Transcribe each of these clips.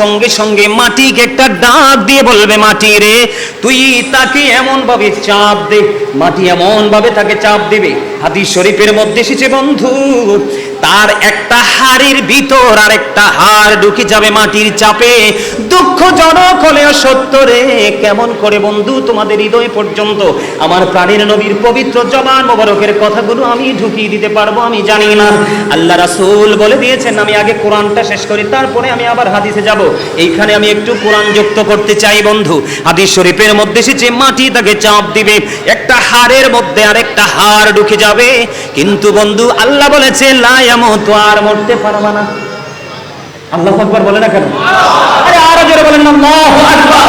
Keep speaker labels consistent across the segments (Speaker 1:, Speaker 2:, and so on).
Speaker 1: সঙ্গে সঙ্গে মাটিকে একটা ডাক দিয়ে বলবে, মাটি রে তুই তাকে এমন ভাবে চাপ দে, মাটি এমন ভাবে তাকে চাপ দেবে। হাদিস শরীফের মধ্যে এসেছে বন্ধু, তার একটা হাড়ের ভিতর আর একটা হাড় ঢুকে যাবে মাটির চাপে। দুঃখজনক হলেও সত্য রে। কেমন করে বন্ধু তোমাদের হৃদয় পর্যন্ত আমার প্রাণের নবীর পবিত্র জবান মোবারকের কথাগুলো আমি ঢুকিয়ে দিতে পারবো আমি জানি না। আল্লাহ রাসূল বলে দিয়েছেন, আমি আগে কোরআনটা শেষ করি, তারপরে আমি আবার হাদিসে যাব। এইখানে আমি একটু কোরআন যুক্ত করতে চাই বন্ধু। হাদিস শরীফের মধ্যে এসেছে মাটি তাকে চাপ দিবে, একটা হাড়ের মধ্যে আর একটা হাড় ঢুকে যাবে। কিন্তু বন্ধু আল্লাহ বলেছে লা ইয়ামুতু, আর মরতে পারবে না। আল্লাহু আকবার বলে না কেন? আরে আরো জোরে বলেন না, আল্লাহু আকবার।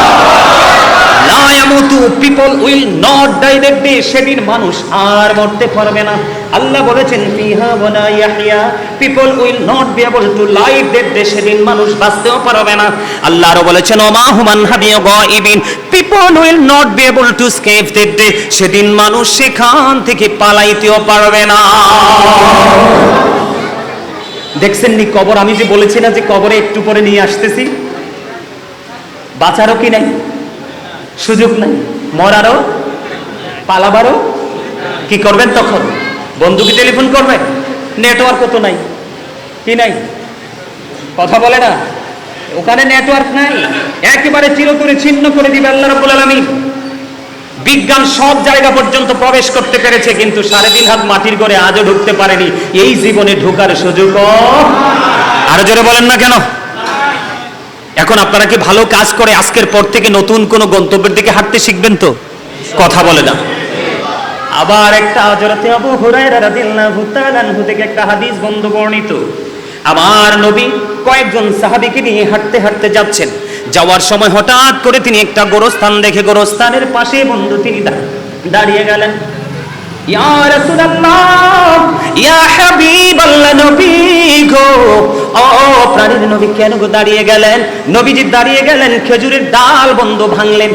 Speaker 1: লা ইয়ামুতু, people will not die that day, সেদিন মানুষ আর মরতে পারবে না। আল্লাহ বলেছেন ফিহা ওয়ালা ইয়াহইয়া, people will not be able to live that day, সেদিন মানুষ বাঁচতেও পারবে না। আল্লাহ আরো বলেছেন ওমা হুমান হাবিয়া গায়িবিন, people will not be able to escape that day, সেদিন মানুষ সেখান থেকে পালাইতেও পারবে না। দেখছেন নি কবর? আমি যে বলেছি না যে কবরে একটু পরে নিয়ে আসতেছি, বাঁচারও কি নাই, সুযোগ নাই, মরারও পালাবারও। কি করবেন তখন? বন্ধুকে টেলিফোন করবেন, নেটওয়ার্ক তো নাই, কি নাই, কথা বলে না, ওখানে নেটওয়ার্ক নাই, একেবারে চিরতরে ছিন্ন করে দিবে আল্লাহ রাব্বুল আলামিন। বিজ্ঞান সব জায়গা পর্যন্ত প্রবেশ করতে পেরেছে, কিন্তু 3.5 হাত মাটির ঘরে আজও ঢুকতে পারেনি। এই জীবনে ঢোকার সুযোগ আরো জোরে বলেন না কেন? এখন আপনারা কি ভালো কাজ করে আজকের পর থেকে নতুন কোন গন্তব্যের দিকে হাঁটতে শিখবেন তো? কথা বলে না। আবার একটা হযরতে আবু হুরায়রা রাদিয়াল্লাহু তাআলা আনহু থেকে একটা হাদিস বন্ধু বর্ণিত। আমার নবী কয়েকজন সাহাবীকে নিয়ে হাঁটতে হাঁটতে যাচ্ছেন। যাওয়ার সময় হঠাৎ করে তিনি একটা গোরস্থান দেখে গোরস্থানের পাশে বন্ধু তিনি দাঁড়িয়ে গেলেন। ইয়া রাসূলুল্লাহ, ইয়া হাবিবাল্লাহ, নবী গো, ও প্রাণের নবী কেন গো দাঁড়িয়ে গেলেন? নবীজি দাঁড়িয়ে গেলেন, খেজুরের ডাল বন্ধু ভাঙলেন।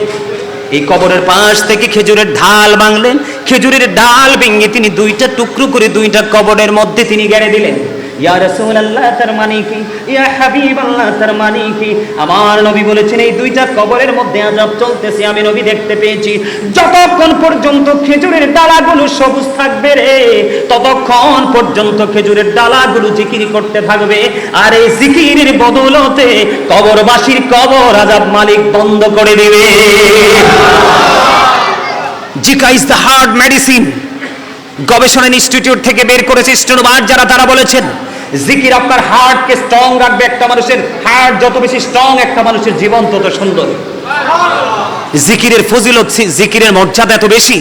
Speaker 1: এই কবরের পাশ থেকে খেজুরের ডাল ভাঙলেন, খেজুরের ডাল ভেঙে তিনি দুইটা টুকরো করে দুইটা কবরের মধ্যে তিনি গেড়ে দিলেন। ইয়া রাসূলুল্লাহ, তার মানে কি? ইয়া হাবিবাল্লাহ, তার মানে কি? আমার নবী বলেছেন এই দুইটা কবরের মধ্যে আযাব চলতেছে, আমি নবী দেখতে পেয়েছি। যতক্ষণ পর্যন্ত খেজুরের ডালাগুলো সবুজ থাকবে রে, ততক্ষণ পর্যন্ত খেজুরের ডালাগুলো জিকির করতে থাকবে, আর এই জিকিরের বদৌলতে কবরবাসীর কবর আযাব মালিক বন্ধ করে দিবে। Zika is the heart medicine. গবেষণা ইনস্টিটিউট থেকে বের করেছে স্টেনোবার যারা, তারা বলেছেন জিকির আপনার হার্টকে স্ট্রং রাখবে। একটা মানুষের হার্ট যত বেশি স্ট্রং, একটা মানুষের জীবন তত সুন্দর। জিকিরের ফজিলত, জিকিরের মর্যাদা এত বেশি।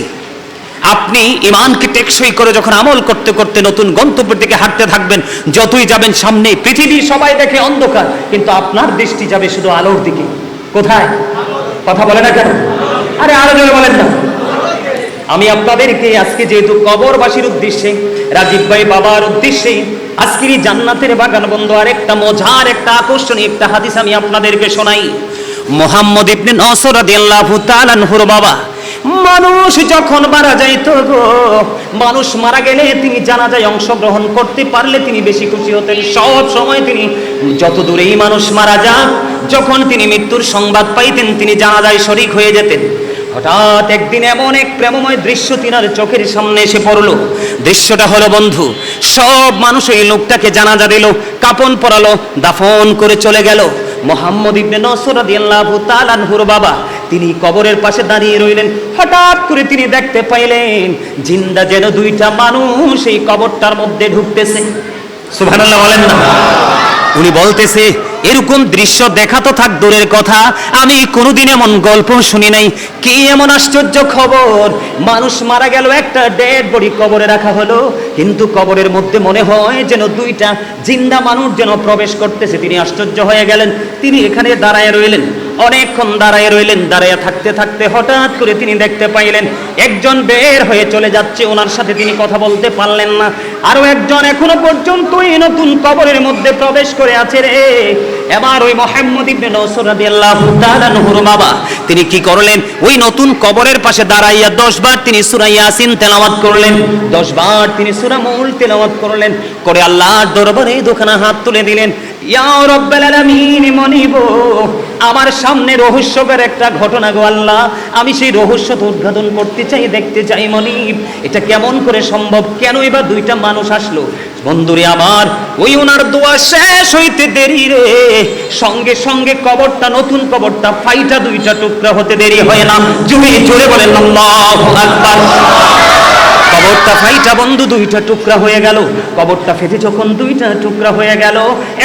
Speaker 1: আপনি ঈমানকে টেকসই করে যখন আমল করতে করতে নতুন গন্তব্যের দিকে হাঁটতে থাকবেন, যতই যাবেন সামনে পৃথিবী সবাই দেখে অন্ধকার, কিন্তু আপনার দৃষ্টি যাবে শুধু আলোর দিকে। কোথায়? কথা বলে না কেন? আরে আরো জোরে বলেন না। আমি আপনাদেরকে আজকে যেহেতু কবরবাসীর উদ্দেশ্যে, রাজীব ভাই বাবার উদ্দেশ্যে আজকের এই জান্নাতের বাগান বন্ধু আরেকটা মজার, একটা আকর্ষণীয় একটা হাদিস আমি আপনাদেরকে শোনাই। মুহাম্মদ ইবনে নসর রাদিয়াল্লাহু তাআলা আনহুর বাবা, মানুষ যখন মারা যাইতো গো, মানুষ মারা গেলে তিনি জানাজায় অংশগ্রহণ করতে পারলে তিনি বেশি খুশি হতেন। সব সময় তিনি যত দূরেই মানুষ মারা যাক, যখন তিনি মৃত্যুর সংবাদ পাইতেন তিনি জানাজায় শরীক হয়ে যেতেন। হঠাৎ একদিন এমন এক প্রেমময় দৃশ্য তিনার চোখের সামনে এসে পড়লো। দৃশ্যটা হলো বন্ধু, সব মানুষ এই লোকটাকে জানাজা দিল, কাফন পরালো, দাফন করে চলে গেল। মুহাম্মদ ইবনে নসর রাদিয়াল্লাহু তাআলা আনহুর বাবা তিনি কবরের পাশে দাঁড়িয়ে রইলেন। হঠাৎ করে তিনি দেখতে পাইলেন জিন্দা যেন দুইটা মানুষ এই কবরটার মধ্যে ঢুকতেছে। সুবহানাল্লাহ বলেন না। উনি বলতেছে এরকম দৃশ্য দেখা তো থাক দূরের কথা, আমি কোনোদিন এমন গল্প শুনি নাই। কি এমন আশ্চর্য খবর! মানুষ মারা গেল, একটা ডেড বডি কবরে রাখা হলো, কিন্তু কবরের মধ্যে মনে হয় যেন দুইটা জিন্দা মানুষ যেন প্রবেশ করতেছে। তিনি আশ্চর্য হয়ে গেলেন, তিনি এখানে দাঁড়ায় রইলেন। অনেকক্ষণ দাঁড়ায় রইলেন। দাঁড়ায় থাকতে থাকতে হঠাৎ করে তিনি দেখতে পাইলেন একজন বের হয়ে চলে যাচ্ছে, ওনার সাথে তিনি কথা বলতে পারলেন না। আরো একজন এখনো পর্যন্ত এই নতুন কবরের মধ্যে প্রবেশ করে আছে রে। এবার ওই মুহাম্মদ ইবনে নসর রাদিয়াল্লাহু তাআলা আনহুর বাবা তিনি কি করলেন, ওই নতুন কবরের পাশে দাঁড়াইয়া 10 বার তিনি সূরা ইয়াসিন তেলাওয়াত করলেন, 10 বার তিনি সূরা মুল তেলাওয়াত করলেন, করে আল্লাহর দরবারে দুখানা হাত তুলে দিলেন। ইয়া রাব্বাল আলামিন, মনিব আমার সামনে রহস্যকর একটা ঘটনা গো আল্লাহ, আমি সেই রহস্যটা উদ্ঘাটন করতে চাই, দেখতে চাই মনিব, এটা কেমন করে সম্ভব, কেন এবার দুইটা মানুষ আসলো। বন্ধুরে আমার, ওই ওনার দোয়া শেষ হইতে দেরি রে, সঙ্গে সঙ্গে কবরটা, নতুন কবরটা ফাইটা দুইটা টুকরা হতে দেরি হয় না। জোরে জোরে বলেন আল্লাহু আকবার। কবরটা ফাইটা বন্ধু দুইটা টুকরা হয়ে গেল। কবরটা ফেটে যখন দুইটা টুকরা হয়ে গেল,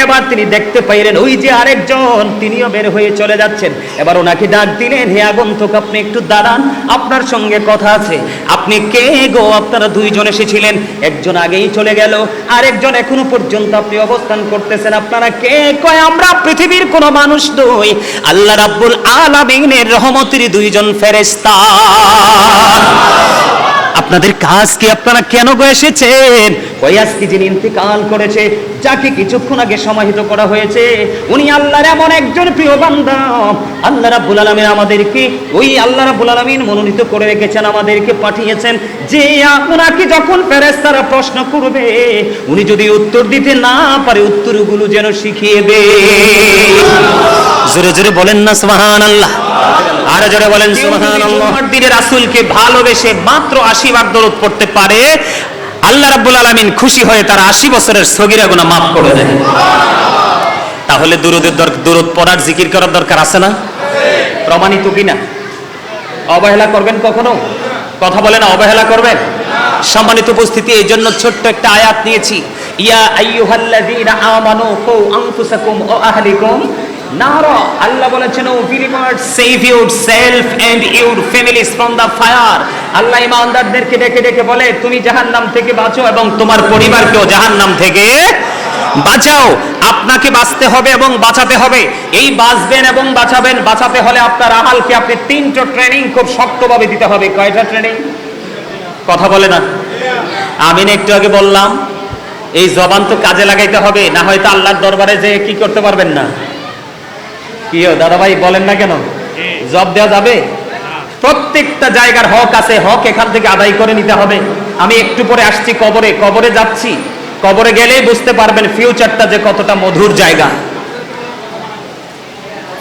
Speaker 1: এবার তিনি দেখতে পাইলেন ওই যে আরেকজন তিনিও বের হয়ে চলে যাচ্ছেন। এবার ওনাকে ডাক দিলেন, হে আগন্তুক আপনি একটু দাঁড়ান, আপনার সঙ্গে কথা আছে। আপনি কে গো? আপনারা দুইজন এসেছিলেন, একজন আগেই চলে গেল, আরেকজন এখনো পর্যন্ত আপনি অবস্থান করতেছেন, আপনারা কে? কয় আমরা পৃথিবীর কোন মানুষ নই, আল্লাহ রাব্বুল আলামিনের রহমতের দুইজন ফেরেশতা। আপনাদের কাজ কি? আপনারা কেন গো এসেছেন? ওই আজকে যিনি ইন্তেকাল করেছে, যাকে কিছুক্ষণ আগে সমাহিত করা হয়েছে, উনি আল্লাহর এমন একজন প্রিয় বান্দা। আল্লাহ রাব্বুল আলামিন আমাদেরকে, ওই আল্লাহ রাব্বুল আলামিন মনোনীত করে রেখেছেন, আমাদেরকে পাঠিয়েছেন যে আপনাকে যখন ফেরেশতারা প্রশ্ন করবে, উনি যদি উত্তর দিতে না পারে উত্তরগুলো যেন শিখিয়ে দেয়। জোরে জোরে বলেন না সুবহানাল্লাহ। আর জোরে বলেন সুবহানাল্লাহ। দিনের রাসূলকে ভালোবেসে মাত্র 80 বার দরুদ পড়তে পারে, আল্লাহ রাব্বুল আলামিন খুশি হয়ে তার 80 বছরের সগীরা গুনাহ মাফ করে দেন। তাহলে দরুদ পড়ার, জিকির করার দরকার আছে না? প্রমাণিত কিনা? অবহেলা করবেন কখনো? কথা বলেন, অবহেলা করবেন? সম্মানিত উপস্থিতি, এই জন্য ছোট্ট একটা আয়াত নিয়েছি, ইয়া আইয়ুহাল্লাযীনা আমানু কু আনফুসাকুম ওয়া আহলিকুম নারা। আল্লাহ বলেছেন, O believers, save yourself and your families from the fire. আল্লাহ ঈমানদারদেরকে ডেকে ডেকে বলে, তুমি জাহান্নাম থেকে বাঁচো এবং তোমার পরিবারকেও জাহান্নাম থেকে বাঁচাও। আপনাকে বাঁচতে হবে এবং বাঁচাতে হবে। এই বাঁচবেন এবং বাঁচাবেন, বাঁচাতে হলে আপনার আহালকে আপনি 3টা ট্রেনিং খুব শক্তভাবে দিতে হবে। কয়টা ট্রেনিং? কথা বলে না। আমি একটু আগে বললাম, এই জবান তো কাজে লাগাইতে হবে, না হয়তো আল্লাহর দরবারে যে কি করতে পারবেন না। কি দাদা ভাই বলেন না কেন? জব দেওয়া যাবে? প্রত্যেকটা জায়গার হক আছে, হক এখান থেকে আদায় করে নিতে হবে। আমি একটু পরে আসছি কবরে যাচ্ছি, কবরে গেলেই বুঝতে পারবেন ফিউচারটা যে কতটা মধুর জায়গা,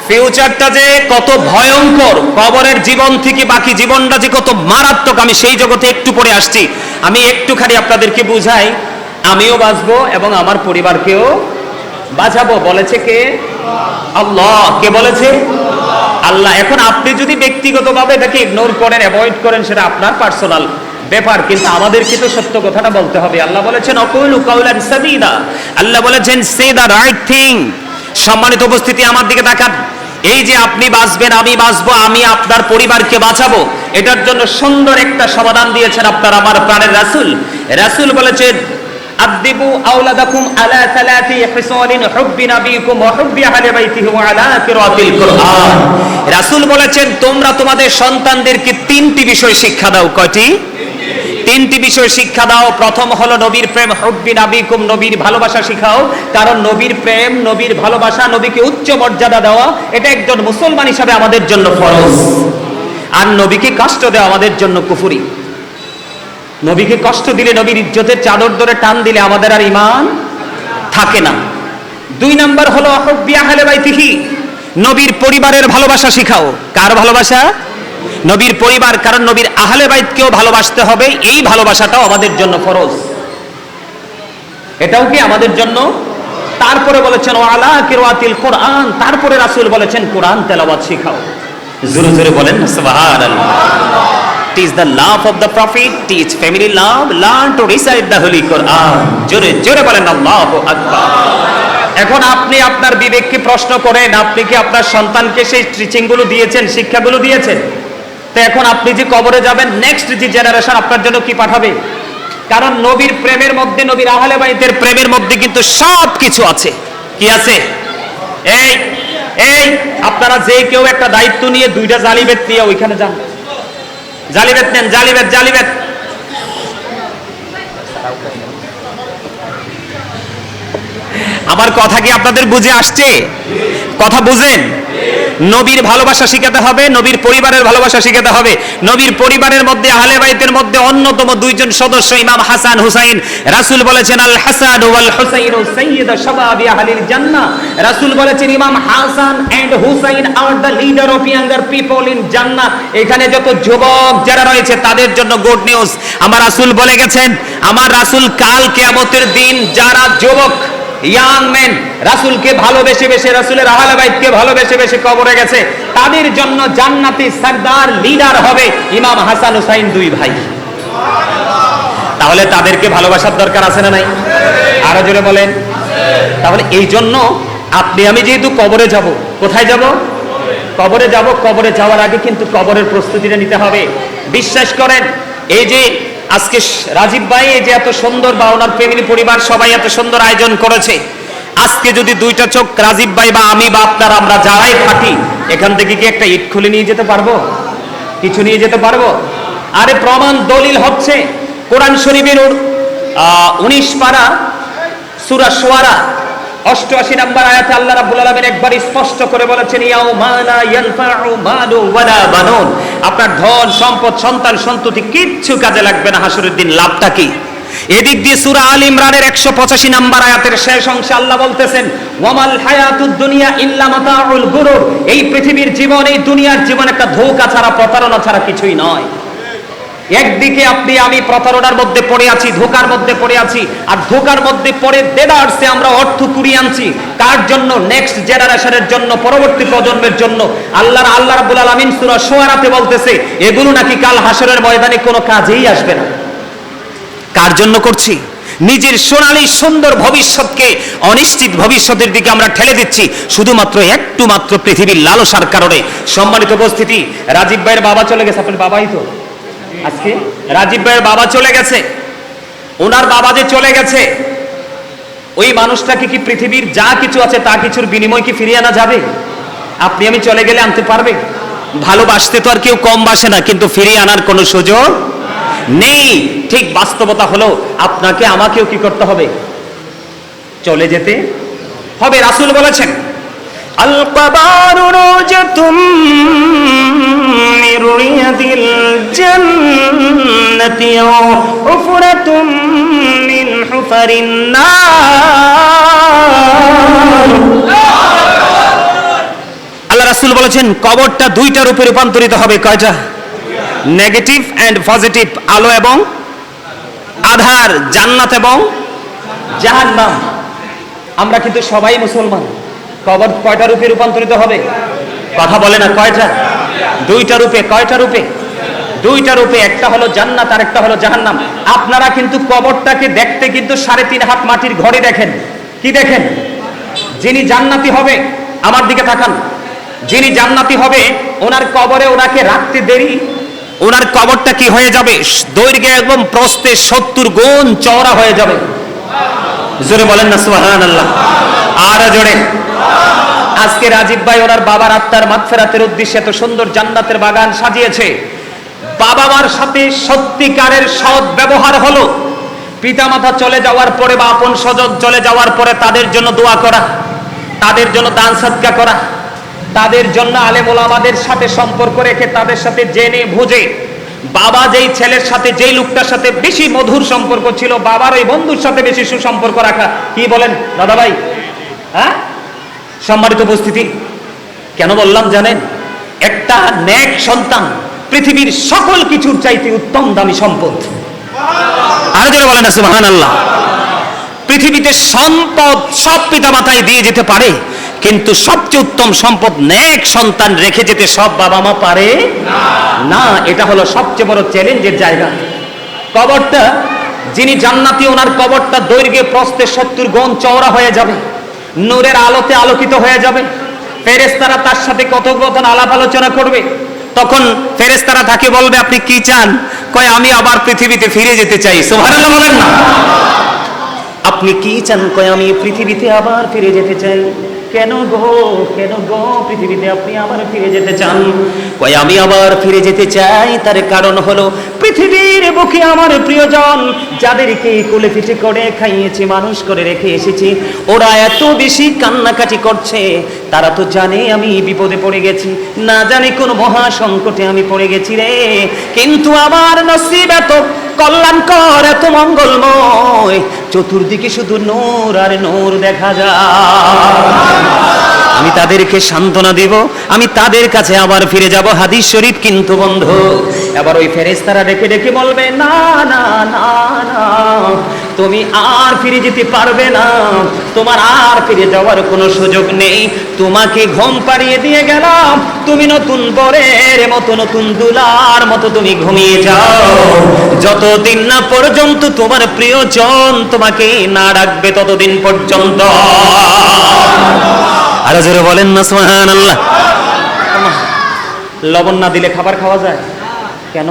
Speaker 1: ফিউচারটা যে কত ভয়ঙ্কর, কবরের জীবন থেকে বাকি জীবনটা যে কত মারাত্মক। আমি সেই জগতে একটু পরে আসছি। আমি একটুখানি আপনাদেরকে বুঝাই, আমিও বাঁচবো এবং আমার পরিবারকেও বাঁচাবো। বলেছে কে? আল্লাহ। কে বলেছে? আল্লাহ। এখন আপনি যদি ব্যক্তিগতভাবে এটাকে ইগনোর করেন, অ্যাভয়েড করেন, সেটা আপনার পার্সোনাল ব্যাপার, কিন্তু আমাদেরকে তো সত্য কথাটা বলতে হবে। আল্লাহ বলেছেন, অকুলু কাউলান সাদীদা। আল্লাহ বলেছেন, সে দ্য রাইট থিং। সম্মানিত উপস্থিতি, আমার দিকে তাকান। এই যে আপনি বাঁচবেন, আমি বাঁচবো, আমি আপনার পরিবারকে বাঁচাবো, এটার জন্য সুন্দর একটা সমাধান দিয়েছেন আপনার আমার প্রাণের রাসূল। রাসূল বলেছেন, আদিবু আওলাদাকুম আলা সালাতি হিসালিন হুব্বি নবিকুম ওয়া হুব্বি আহলি বাইতিহি ওয়া আলা কিরাতিল কুরআন। রাসূল বলেছেন, তোমরা তোমাদের সন্তানদেরকে 3টি বিষয় শিক্ষা দাও। কয়টি? 3টি বিষয় শিক্ষা দাও। প্রথম হলো নবীর প্রেম, হুব্বি নবিকুম, নবীর ভালোবাসা শিখাও। কারণ নবীর প্রেম, নবীর ভালোবাসা, নবীকে উচ্চ মর্যাদা দেওয়া, এটা একজন মুসলমান হিসাবে আমাদের জন্য ফরজ। আর নবীকে কষ্ট দেওয়া আমাদের জন্য কুফরি। নবীকে কষ্ট দিলে, নবীর ইজ্জতের চাদর ধরে টান দিলে আমাদের আর ঈমান থাকে না। 2 নাম্বার হলো হুব্বি আহলি বাইতিহি, নবীর পরিবারের ভালোবাসা শিখাও। কার ভালোবাসা? নবীর পরিবার। কারণ নবীর আহলে বাইতকেও ভালোবাসতে হবে, এই ভালোবাসাটাও আমাদের জন্য ফরজ, এটাও কি আমাদের জন্য। তারপরে বলেছেন ওয়া আলা কিরাতিল কুরআন, তারপরে রাসূল বলেছেন কোরআন তেলাওয়াত শিখাও। জোরে জোরে বলেন সুবহানাল্লাহ। Teach the love of the prophet, teach family love, learn to recite the holy Quran. জোরে জোরে বলেন আল্লাহু আকবার। এখন আপনি আপনার বিবেককে প্রশ্ন করেন, আপনি কি আপনার সন্তানকে সেই টিচিং গুলো দিয়েছেন, শিক্ষাগুলো দিয়েছেন? তো এখন আপনি যে কবরে যাবেন, নেক্সট যে জেনারেশন আপনার জন্য কি পাঠাবে? কারণ নবীর প্রেমের মধ্যে, নবীর আহলে বাইতের প্রেমের মধ্যে কিন্তু সব কিছু আছে। কি আছে? এই এই আপনারা যে কেউ একটা দায়িত্ব নিয়ে দুইটা জালিবেত নিয়ে ওইখানে যান, জালিবেত নেন, জালিবেত জালিবেত। আমার কথা কি আপনাদের বুঝে আসছে? কথা বুঝেন? নবীর ভালোবাসা শিখাতে হবে, নবীর পরিবারের ভালোবাসা শিখাতে হবে। নবীর পরিবারের মধ্যে আহলে বাইতের মধ্যে অন্যতম দুইজন সদস্য ইমাম হাসান হুসাইন। রাসূল বলেছেন আল হাসান ওয়াল হুসাইন সাইয়্যিদু শাবাবি আহলিল জান্নাহ। রাসূল বলেছেন Imam Hasan and Husain are the leader of younger people in Jannah. এখানে যত যুবক যারা রয়েছে তাদের জন্য গুড নিউজ। আমার রাসূল বলে গেছেন, আমার রাসূল কাল কিয়ামতের দিন যারা যুবক ইয়াং মেন রাসূলকে ভালোবেসে বেশে, রাসূলের আহলে বাইতকে ভালোবেসে বেশে কবরে গেছে, তাদের জন্য জান্নাতি সরদার লিডার হবে ইমাম হাসান হুসাইন, দুই ভাই। তাহলে তাদেরকে ভালোবাসার দরকার আছে না নাই? আরো জোরে বলেন। তাহলে এই জন্য আপনি আমি যেহেতু কবরে যাব, কোথায় যাব? কবরে যাব। কবরে যাওয়ার আগে কিন্তু কবরের প্রস্তুতিটা নিতে হবে। বিশ্বাস করেন, এই যে আজকে রাজীব ভাই এই যে এত সুন্দর বা ওনার ফ্যামিলি পরিবার সবাই এত সুন্দর আয়োজন করেছে, আজকে যদি দুইটা চোখ রাজীব ভাই বা আমি বা আপনারা আমরা যারাই থাকি এখান থেকে কি একটা ইট খুলে নিয়ে যেতে পারবো? কিছু নিয়ে যেতে পারবো? আরে প্রমাণ দলিল হচ্ছে কোরআন শরীফের 19 পারা সূরা শুআরা 88 নম্বর আয়াতে আল্লাহ রাব্বুল আলামিন একবার স্পষ্ট করে বলেছেন ইয়াউমা লা ইয়ানফাউ মালু ওয়ালা বানুন। আপনার ধন সম্পদ সন্তান সন্ততি কিচ্ছু কাজে লাগবে না হাসরের দিন। লাভটা কি? এদিক দিয়ে সূরা আল ইমরানের 185 নম্বর আয়াতের শেষ অংশে আল্লাহ বলতেছেন ওয়ামাল হায়াতুদ দুনিয়া ইল্লা মাতাউল গুরুর। এই পৃথিবীর জীবন, এই দুনিয়ার জীবন একটা ধোঁকা ছাড়া, প্রতারণা ছাড়া কিছুই নয়। একদিকে আপনি আমি প্রতারণার মধ্যে পড়ে আছি, ধোকার মধ্যে পড়ে আছি, আর ধোকার মধ্যে পড়ে দেদারসে আমরা অর্থ কুড়িয়ে আনছি কার জন্য? নেক্সট জেনারেশনের জন্য, পরবর্তী প্রজন্মের জন্য। আল্লাহ রাব্বুল আলামিন সূরা শুআরাতে বলতেছে এগুলো নাকি কাল হাসরের ময়দানে কোনো কাজেই আসবে না। কার জন্য করছি? নিজের সোনালী সুন্দর ভবিষ্যৎকে অনিশ্চিত ভবিষ্যতের দিকে আমরা ঠেলে দিচ্ছি শুধুমাত্র একটু মাত্র পৃথিবীর লালসার কারণে। সম্মানিত উপস্থিতি, রাজীব ভাইয়ের বাবা চলে গেছে। আপনার বাবাই তো আজকে রাজীব ভাইয়ের বাবা চলে গেছে। ওনার বাবা যে চলে গেছে, ওই মানুষটাকে কি পৃথিবীর যা কিছু আছে তা কিছুর বিনিময় কি ফিরিয়ে আনা যাবে? আপনি আমি চলে গেলে আনতে পারবে? ভালোবাসতে তো আর কেউ কম বাসে না, কিন্তু ফিরিয়ে আনার কোনো সুযোগ নেই। ঠিক বাস্তবতা হলো আপনাকে আমাকেও কি করতে হবে? চলে যেতে হবে। রাসূল বলেছেন আল কবারু রুজাতুম মির রিয়াদিল জান্নাতি উফরাতুম মিন হুফারিন নার। আল্লাহ রাসূল বলেছেন কবরটা দুইটা রূপে রূপান্তরিত হবে। কয়টা? নেগেটিভ এন্ড পজিটিভ, আলো এবং আধার, জান্নাত এবং জাহান্নাম। আমরা কিন্তু সবাই মুসলমান। কবর কয়টা রূপে রূপান্তরিত হবে? কথা বলে না। কয়টা? দুইটা রূপে। কয়টা রূপে? দুইটা রূপে। একটা হলো জান্নাত আর একটা হলো জাহান্নাম। আপনারা কিন্তু কবরটাকে দেখতে কিন্তু 3.5 হাত মাটির ঘরে দেখেন। কি দেখেন? যিনি জান্নাতি হবে, আমার দিকে তাকান, যিনি জান্নাতি হবে ওনার কবরে ওনাকে রাখতে দেরি, ওনার কবরটা কি হয়ে যাবে? দৈর্ঘ্যে এবং প্রস্থে 70 গুণ চওড়া হয়ে যাবে। জোরে বলেন না সুবহানাল্লাহ। আর জোরে। আজকে রাজীব ভাই ওনার বাবার আত্মার মাগফিরাতের উদ্দেশ্যে এত সুন্দর জান্নাতের বাগান সাজিয়েছে। বাবা মার সাথে সত্যিকারের সৎ ব্যবহার হলো পিতামাতা চলে যাওয়ার পরে বা আপন স্বজন চলে যাওয়ার পরে তাদের জন্য দোয়া করা, তাদের জন্য দান সদকা করা, তাদের জন্য আলেম ওলামাদের সাথে সম্পর্ক রেখে তাদের সাথে জেনে বুঝে। বাবা যেই ছেলের সাথে, যেই লোকটার সাথে বেশি মধুর সম্পর্ক ছিল, বাবার ওই বন্ধুর সাথে বেশি সুসম্পর্ক রাখা। কি বলেন দাদা ভাই? হ্যাঁ, সম্মানিত উপস্থিতি, কেন বললাম জানেন? একটা নেক সন্তান পৃথিবীর সকল কিছুর চাইতে উত্তম দামি সম্পদ। আর যারা বলেন না সুবহানাল্লাহ। পৃথিবীতে সম্পদ সব পিতামাতাই দিয়ে যেতে পারে, কিন্তু সবচেয়ে উত্তম সম্পদ নেক সন্তান রেখে যেতে সব বাবা মা পারে না। এটা হলো সবচেয়ে বড় চ্যালেঞ্জের জায়গা। কবরটা, যিনি জান্নাতি ওনার কবরটা দৈর্ঘ্যে প্রস্থে 70 গুণ চওড়া হয়ে যাবে, নূরের আলোতে আলোকিত হয়ে যাবে। ফেরেশতারা তার সাথে কথোপকথন আলাপ আলোচনা করবে। তখন ফেরেশতারা তাকে বলবে আপনি কি চান? কয় আমি আবার পৃথিবীতে ফিরে যেতে চাই। সুবহানাল্লাহ বলেন না। আপনি কি চান? কয় আমি পৃথিবীতে আবার ফিরে যেতে চাই। কেন গো পৃথিবীতে আপনি আবার ফিরে যেতে চান? কয় আমি আবার ফিরে যেতে চাই, তার কারণ হলো পৃথিবীর বুকে আমার প্রিয়জন যাদেরকে কোলে পিঠে করে খাইয়েছি, মানুষ করে রেখে এসেছি, ওরা এত বেশি কান্নাকাটি করছে। তারা তো জানে আমি বিপদে পড়ে গেছি, না জানে কোন মহা সংকটে আমি পড়ে গেছি রে, কিন্তু আমার নসিব এত কল্যাণকর, এত মঙ্গলময়, চতুর্দিকে শুধু নূর আর নূর দেখা যায়। আমি তাদেরকে সান্ত্বনা দিব, আমি তাদের কাছে আবার ফিরে যাব। হাদিস শরীফ। কিন্তু বন্ধু, এবার ওই ফেরেশতারা ডেকে ডেকে বলবে, না না না না, তুমি আর ফিরে যেতে পারবে না, তোমার আর ফিরে যাওয়ার কোনো সুযোগ নেই। তোমাকে ঘুম পাড়িয়ে দিয়ে গেলাম, তুমি নতুন বরের মতো, নতুন দুলার মতো তুমি ঘুমিয়ে যাও, যতদিন না পর্যন্ত তোমার প্রিয়জন তোমাকে না ডাকবে ততদিন পর্যন্ত। আরো জোরে বলেন না সুবহানাল্লাহ। লবণ না দিলে খাবার খাওয়া যায়? কেন?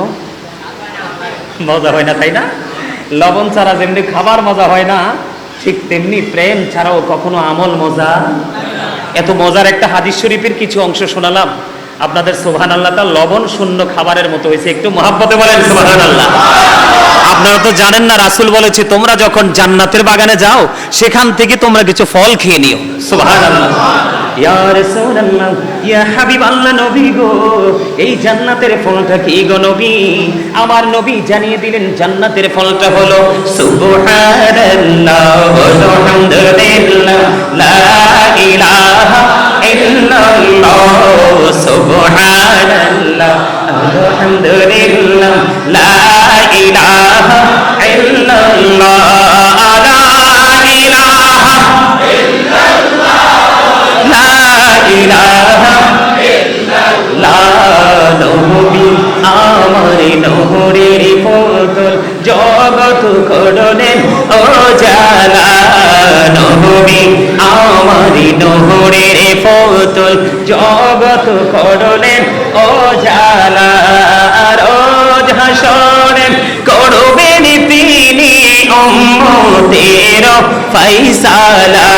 Speaker 1: মজা হয় না, তাই না? লবণ ছাড়া যেমনি খাবার মজা হয় না, ঠিক তেমনি প্রেম ছাড়াও কখনো আমল মজা। এত মজার একটা হাদিস শরীফের কিছু অংশ শোনালাম আপনাদের, সুবহানাল্লাহ। তা লবণ শূন্য খাবারের মতো হয়েছে, একটু মহাব্বতে বলেন সুবহানাল্লাহ। আপনারা তো জানেন না, রাসূল বলেছে তোমরা যখন জান্নাতের বাগানে যাও সেখান থেকে তোমরা কিছু ফল খেয়ে নিও। সুবহানাল্লাহ। ইয়া রাসূলুল্লাহ, ইয়া হাবিবাল্লাহ, নবী গো, এই জান্নাতের ফলটা কি গো নবী? আমার নবী জানিয়ে দিলেন জান্নাতের ফলটা হলো সুবহানাল্লাহ আলহামদুলিল্লাহ লা ইলাহা ইল্লাল্লাহ, সুবহানাল্লাহ আলহামদুলিল্লাহ লা ইলাহা ইল্লাল্লাহ, লা ইলাহা ইল্লাল্লাহ, লা ইলাহা ইল্লাল্লাহ। নবী আমার নহরের পুতুল, জগৎ করলেন ও জালা, নবী আমার নহরের পুতুল, জগৎ করলেন ও জালা, রোজ হাসরে করবেন তিনি উম্মতের ফায়সালা।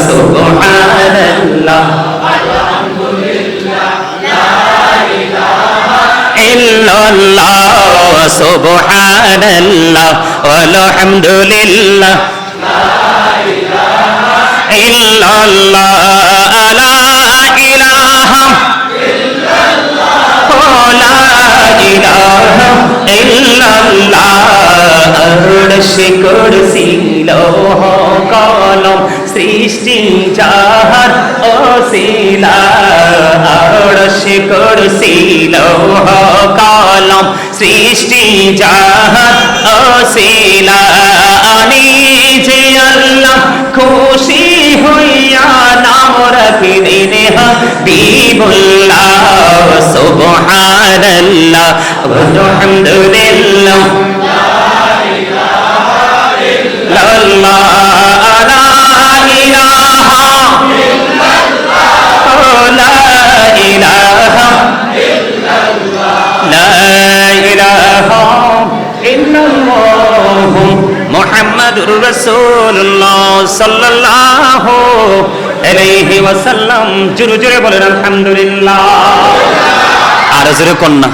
Speaker 1: সুবহানাল্লাহ আলহামদুলিল্লাহ লা ইলাহা ইল্লাল্লাহ, সুবহানাল্লাহ আলহামদুলিল্লাহ লা ইলাহা ইল্লাল্লাহ, লা ইলাহা আরশে কুরসি লৌহ কলম সৃষ্টি যাহার ওসিলা, আরশে কুরসি লৌহ কলম সৃষ্টি যাহার ওসিলা, নিজে আল্লাহ খুশি হইয়া নাম রাখিলেন হাবিবুল্লাহ। সুবহানাল্লাহ আলহামদুলিল্লাহ লা ইলাহা ইল্লাল্লাহ, লা ইলাহা ইল্লাল্লাহ, লা ইলাহা ইল্লাল্লাহ, লা ইলাহা ইল্লাল্লাহ, মুহাম্মাদুর রাসূলুল্লাহ সাল্লাল্লাহু আলাইহি ওয়াসাল্লাম। জোরে জোরে বলেন আলহামদুলিল্লাহ। আর জোরে কন্যা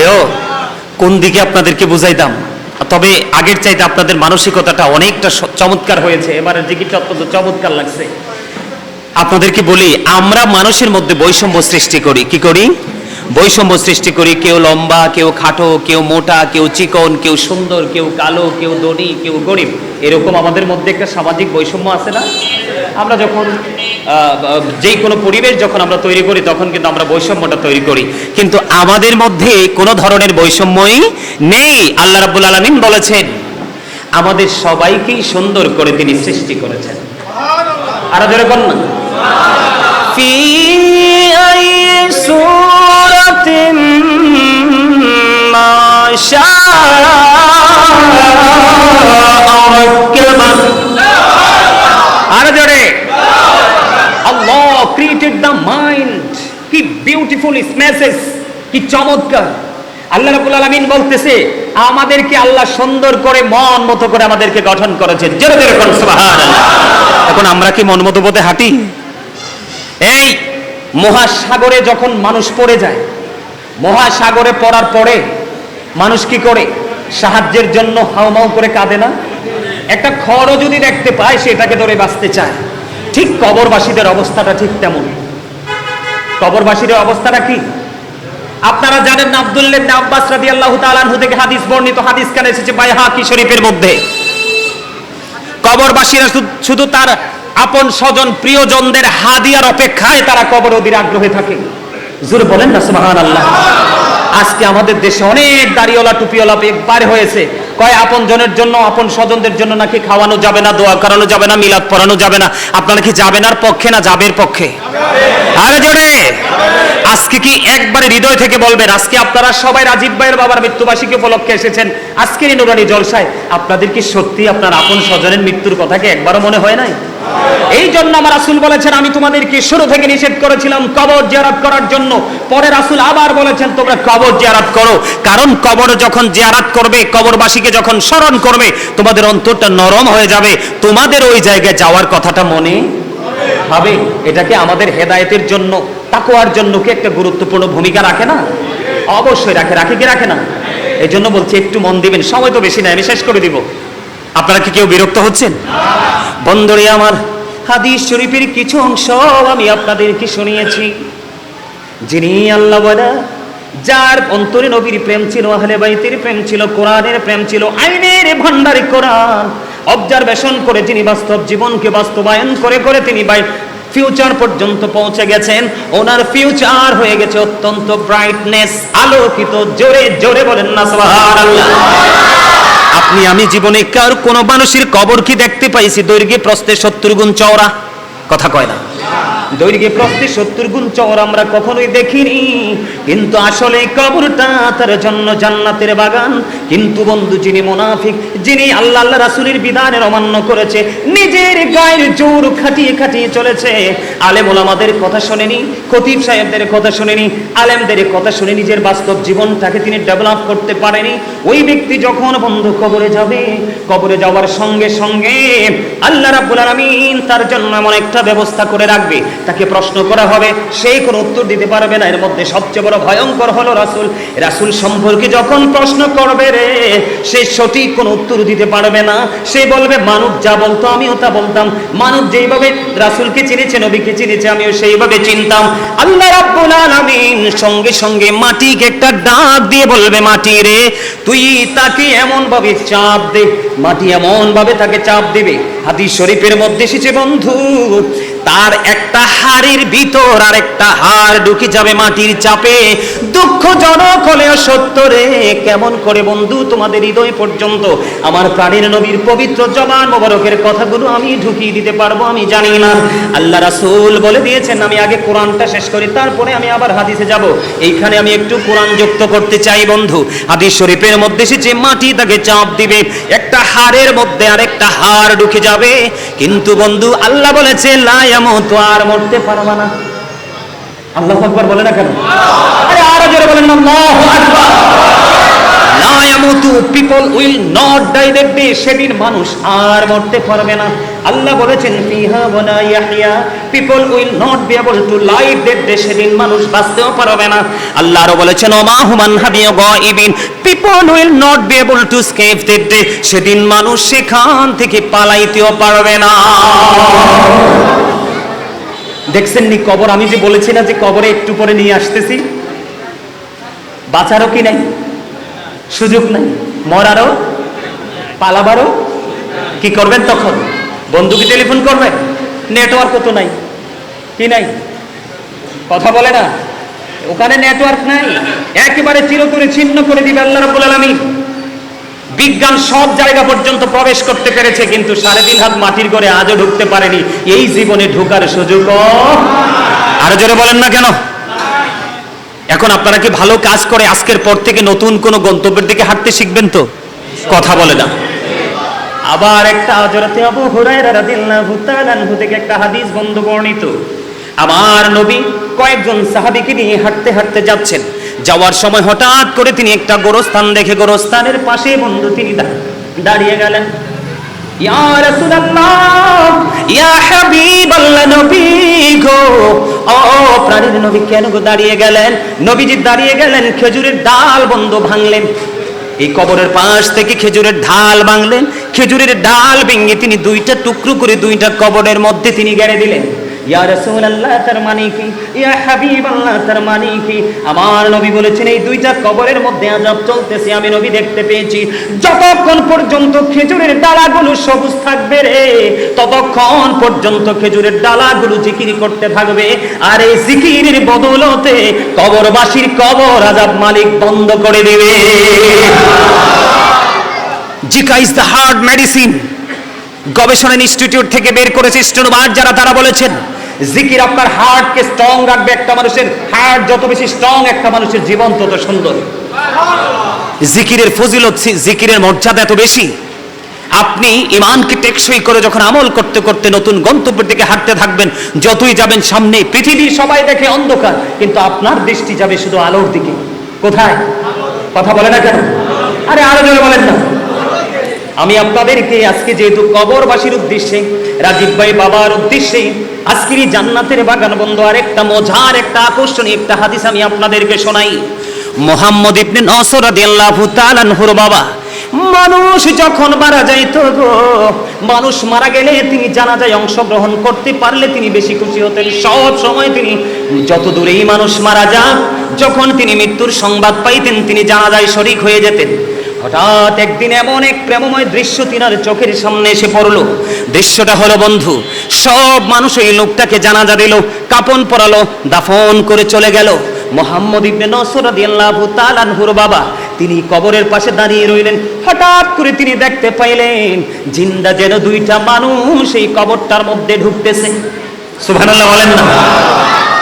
Speaker 1: এও কোন দিকে আপনাদেরকে বুঝাইতাম, তবে আগের চাইতে আপনাদের মানসিকতাটা অনেকটা চমৎকার হয়েছে, এবারে জিকিরটা অত্যন্ত চমৎকার লাগছে। আপনাদেরকে বলি, আমরা মানুষের মধ্যে বৈষম্য সৃষ্টি করি। কি করি? বৈষম্য সৃষ্টি করি। কেউ লম্বা, কেউ খাটো, কেউ মোটা, কেউ চিকন, কেউ সুন্দর, কেউ কালো, কেউ ধনী, কেউ গরিব, এরকম আমাদের মধ্যে একটা সামাজিক বৈষম্য আছে না? আমরা যখন যেই কোনো পরিবেশ যখন আমরা তৈরি করি তখন কিন্তু আমরা বৈষম্যটা তৈরি করি, কিন্তু আমাদের মধ্যে কোনো ধরনের বৈষম্যই নেই। আল্লাহ রাব্বুল আলামিন বলেছেন আমাদের সবাইকেই সুন্দর করে তিনি সৃষ্টি করেছেন। আর জোরে বল না, ফি আই সূরাতিন মা শাআ রাক্কাবা। আর জোরে, Allah created the mind, কি বিউটিফুল স্মেসেস, কি চমৎকার। আল্লাহ রাব্বুল আলামিন বলতেছে আমাদেরকে আল্লাহ সুন্দর করে মন মতো করে আমাদেরকে গঠন করেছেন। জোরে জোরে কোন সুবহানাল্লাহ। এখন আমরা কি মন মতো পথে হাঁটি? এই মহাসাগরে যখন মানুষ পড়ে যায়, মহাসাগরে পড়ার পরে মানুষ কি করে? সাহায্যের জন্য হাউমাউ করে কাঁদে না? একটা খড়ও যদি দেখতে পায় সেটাকে ধরে বাঁচতে চায়। ঠিক কবরবাসীদের অবস্থাটা ঠিক তেমন। কবরবাসীদের অবস্থাটা কি আপনারা জানেন না? আব্দুল্লাহ ইবনে আব্বাস রাদিয়াল্লাহু তাআলা আনহু থেকে হাদিস বর্ণিত, হাদিস কানে এসেছে বাইহাকি শরীফের মধ্যে। কবরবাসীরা শুধু তার আপন স্বজন প্রিয়জনদের হাদিয়ার অপেক্ষায় তারা কবর অধীর আগ্রহে থাকে। জোরে বলেন না সুবহানাল্লাহ। আজকে আমাদের দেশে অনেক দাড়িওয়ালা টুপিওয়ালা একবার হয়েছে, কয় আপন জনের জন্য আপন স্বজনদের জন্য নাকি খাওয়ানো যাবে না, দোয়া করানো যাবে না, মিলাদ পড়ানো যাবে না। আপনারা কি যাবেন আর পক্ষে না যাবের পক্ষে? আরে জোরে আজকে কি একবারে হৃদয় থেকে বলবেন? আজকে আপনারা সবাই রাজীব ভাইয়ের বাবার মৃত্যুবার্ষিকী উপলক্ষে এসেছেন আজকের এই নুরানি জলসায়, আপনাদের কি সত্যি আপনার আপন স্বজনের মৃত্যুর কথা কি একবারও মনে হয় নাই? এই জন্য আমার রাসূল বলেছেন আমি তোমাদেরকে শুরু থেকে নিষেধ করেছিলাম কবর জিয়ারত করার জন্য, পরে রাসূল আবার বলেছেন তোমরা কবর জিয়ারত করো, কারণ কবর যখন জিয়ারত করবে, কবরবাসীকে যখন স্মরণ করবে, তোমাদের অন্তরটা নরম হয়ে যাবে, তোমাদের ওই জায়গায় যাওয়ার কথাটা মনে হবে। এটাকে আমাদের হেদায়েতের জন্য, তাকওয়ার জন্য কি একটা গুরুত্বপূর্ণ ভূমিকা রাখে না? অবশ্যই রাখে। রাখে কি রাখে না? এই জন্য বলছি একটু মন দিবেন, সময় তো বেশি নাই, আমি শেষ করে দিব। আপনারা কি কেউ বিরক্ত হচ্ছেন? বন্ধুরে আমার, হাদিস শরীফের কিছু অংশ আমি আপনাদেরকে শুনিয়েছি। যিনি আল্লাহ ওয়ালা, যার অন্তরে নবীর প্রেম ছিল, আহলে বাইতের প্রেম ছিল, কোরআনের প্রেম ছিল, আইনের ভান্ডারে কোরআন অবজারভেশন করে যিনি বাস্তব জীবনকে বাস্তবায়ন করে করে তিনি ফিউচার পর্যন্ত পৌঁছে গেছেন, ওনার ফিউচার হয়ে গেছে অত্যন্ত ব্রাইটনেস, আলোকিত। জোরে জোরে বলেন না সুবহানাল্লাহ। আপনি আমি জীবনে কার কোন মানুষের কবর কি দেখতে পাইছি দৈর্ঘ্যে প্রস্থে 70 গুণ চওড়া? কথা কয় না। দৈর্ঘ্যে প্রস্থে 70 গুণ চওড়া আমরা কখনোই দেখিনি, কিন্তু আসলে কবরটা তার জন্য জান্নাতের বাগান। কিন্তু বন্ধু, যিনি মুনাফিক, যিনি আল্লাহ আল্লাহ রাসূলের বিধানের অমান্য করেছে, নিজের গায়ের জোর খাটিয়ে খাটিয়ে চলেছে, আলেম ওলামাদের কথা শুনেনি, খতিব সাহেবদের কথা শুনেনি, আলেমদের কথা শুনে নিজের বাস্তব জীবনটাকে তিনি ডেভেলপ করতে পারেনি, ওই ব্যক্তি যখন বন্ধু কবরে যাবে, কবরে যাওয়ার সঙ্গে সঙ্গে আল্লাহ রাব্বুল আলামিন তার জন্য এমন একটা ব্যবস্থা করে রাখবে, তাকে প্রশ্ন করা হবে, সে কোনো উত্তর দিতে পারবে না। এর মধ্যে সবচেয়ে বড় ভয়ঙ্কর হলো রাসূল। রাসূল সম্পর্কে যখন প্রশ্ন করবে রে, সে সঠিক কোনো উত্তর দিতে পারবে না। সে বলবে মানুষ যা বলতো আমিও তা বলতাম, মানুষ যেইভাবে রাসূলকে চিনেছে, নবীকে চিনেছে, আমিও সেইভাবে চিনতাম। আল্লাহ রাব্বুল আলামিন সঙ্গে সঙ্গে মাটিকে একটা ডাক দিয়ে বলবে, মাটি রে তুই তাকে এমন ভাবে চাপ দে, মাটি এমন ভাবে তাকে চাপ দিবে। হাদিস শরীফের মধ্যে এসেছে বন্ধু, তার একটা হাড়ের ভিতর আর একটা হাড় ঢুকে যাবে মাটির চাপে। দুঃখজনক হলেও সত্য রে। কেমন করে বন্ধু তোমাদের হৃদয় পর্যন্ত আমার প্রাণের নবীর পবিত্র জবান মোবারকের কথাগুলো আমি ঢুকিয়ে দিতে পারবো আমি জানি না। আল্লাহ রাসূল বলে দিয়েছেন, আমি আগে কোরআনটা শেষ করি, তারপরে আমি আবার হাদিসে যাব। এইখানে আমি একটু কোরআন যুক্ত করতে চাই বন্ধু। হাদিস শরীফের মধ্যে এসেছে মাটি তাকে চাপ দিবে, একটা হাড়ের মধ্যে আরেকটা হাড় ঢুকে যাবে। কিন্তু বন্ধু আল্লাহ বলেছে লা ইয়ামুতু, আর মরতে পারবে না। আল্লাহু আকবার বলে না কেন? আরে আরো জোরে বলেন না, আল্লাহু আকবার। লা ইয়ামুতু, people will not die that day, সেদিন মানুষ আর মরতে পারবে না। আল্লাহ বলেছেন ফিহা ওয়ালা ইয়াহইয়া, people will not be able to live that day, সেদিন মানুষ বাঁচতেও পারবে না। আল্লাহ আরো বলেছেন ওমা হুমান হাবিয়া গায়িবিন, people will not be able to escape that day, সেদিন মানুষ সেখান থেকে পালাইতেও পারবে না। দেখছেন নি কবর? আমি যে বলেছি না যে কবরে একটু পরে নিয়ে আসতেছি, বাঁচারও কি নাই সুযোগ নাই, মরারও পালাবারও। কি করবেন তখন? বন্ধুকে টেলিফোন করবেন, নেটওয়ার্ক তো নাই, কি নাই, কথা বলে না, ওখানে নেটওয়ার্ক নাই, একেবারে চিরতরে ছিন্ন করে দিবে আল্লাহ রাব্বুল আলামিন। বিজ্ঞান সব জায়গা পর্যন্ত প্রবেশ করতে পেরেছে, কিন্তু 3.5 হাত মাটির ঘরে আজও ঢুকতে পারেনি। এই জীবনে ঢোকার সুযোগ আরো জোরে বলেন না কেন? এখন আপনারা কি ভালো কাজ করে আজকের পর থেকে নতুন কোন গন্তব্যের দিকে হাঁটতে শিখবেন তো? কথা বলে না। আবার একটা হযরত আবু হুরায়রা রাদিয়াল্লাহু তাআলা আনহু থেকে একটা হাদিস বন্ধু বর্ণিত। আমার নবী কয়েকজন সাহাবীকে নিয়ে হাঁটতে হাঁটতে যাচ্ছেন, যাওয়ার সময় হঠাৎ করে তিনি একটা গোরস্থান দেখে গোরস্থানের পাশে বন্ধু তিনি দাঁড়িয়ে গেলেন। ইয়া রাসূলুল্লাহ, ইয়া হাবিবাল্লাহ, নবী গো, ও প্রাণের নবী কেন গো দাঁড়িয়ে গেলেন? নবীজি দাঁড়িয়ে গেলেন, খেজুরের ডাল বন্ধ ভাঙলেন। এই কবরের পাশ থেকে খেজুরের ঢাল ভাঙলেন, খেজুরের ডাল ভেঙে তিনি দুইটা টুকরো করে দুইটা কবরের মধ্যে তিনি গেড়ে দিলেন। ইয়া রাসূলুল্লাহ, তার মানে কি? ইয়া হাবিবাল্লাহ, তার মানে কি? আমার নবী বলেছেন এই দুইটা কবরের মধ্যে আযাব চলতেছে, আমি নবী দেখতে পেয়েছি। যতক্ষণ পর্যন্ত খেজুরের ডালাগুলো সবুজ থাকবে রে, ততক্ষণ পর্যন্ত খেজুরের ডালাগুলো জিকির করতে থাকবে, আর এই জিকিরের বদৌলতে কবরবাসীর কবর আযাব মালিক বন্ধ করে দেবে। Zika is the heart medicine. গবেষণা ইনস্টিটিউট থেকে বের করেছে স্টেনোবার যারা, তারা বলেছেন জিকির আপনার হার্টকে স্ট্রং রাখবে। একটা মানুষের হার্ট যত বেশি স্ট্রং, একটা মানুষের জীবন তত সুন্দর। জিকিরের ফজিলত, জিকিরের মর্যাদা এত বেশি। আপনি ঈমানকে টেকসই করে যখন আমল করতে করতে নতুন গন্তব্যের দিকে হাঁটতে থাকবেন, যতই যাবেন সামনে, পৃথিবীর সবাই দেখে অন্ধকার, কিন্তু আপনার দৃষ্টি যাবে শুধু আলোর দিকে। কোথায়? কথা বলে না কেন? আরে আরো জোরে বলেন না। আমি আপনাদেরকে আজকে যেহেতু কবরবাসীর উদ্দেশ্যে, রাজীব ভাই বাবার উদ্দেশ্যে আজকের জান্নাতের বাগান বন্ধু আরেকটা মজার, একটা আকর্ষণীয় একটা হাদিস আমি আপনাদেরকে শোনাই। মুহাম্মদ ইবনে নসর রাদিয়াল্লাহু তাআলা আনহুর বাবা, মানুষ যখন মারা যাইত গো, মানুষ মারা গেলে তিনি জানাজায় অংশগ্রহণ করতে পারলে তিনি বেশি খুশি হতেন। সব সময় তিনি যত দূরেই মানুষ মারা যাক, যখন তিনি মৃত্যুর সংবাদ পাইতেন তিনি জানাজায় শরীক হয়ে যেতেন। হঠাৎ একদিন এমন এক প্রেমময় দৃশ্য তিনার চোখের সামনে এসে পড়লো। দৃশ্যটা হলো বন্ধু, সব মানুষ এই লোকটাকে জানাজা দিল, কাফন পরালো, দাফন করে চলে গেল। মুহাম্মদ ইবনে নসর রাদিয়াল্লাহু তাআলা আনহুর বাবা তিনি কবরের পাশে দাঁড়িয়ে রইলেন। হঠাৎ করে তিনি দেখতে পাইলেন জিন্দা যেন দুইটা মানুষ এই কবরটার মধ্যে ঢুকতেছে। সুবহানাল্লাহ বলেন না।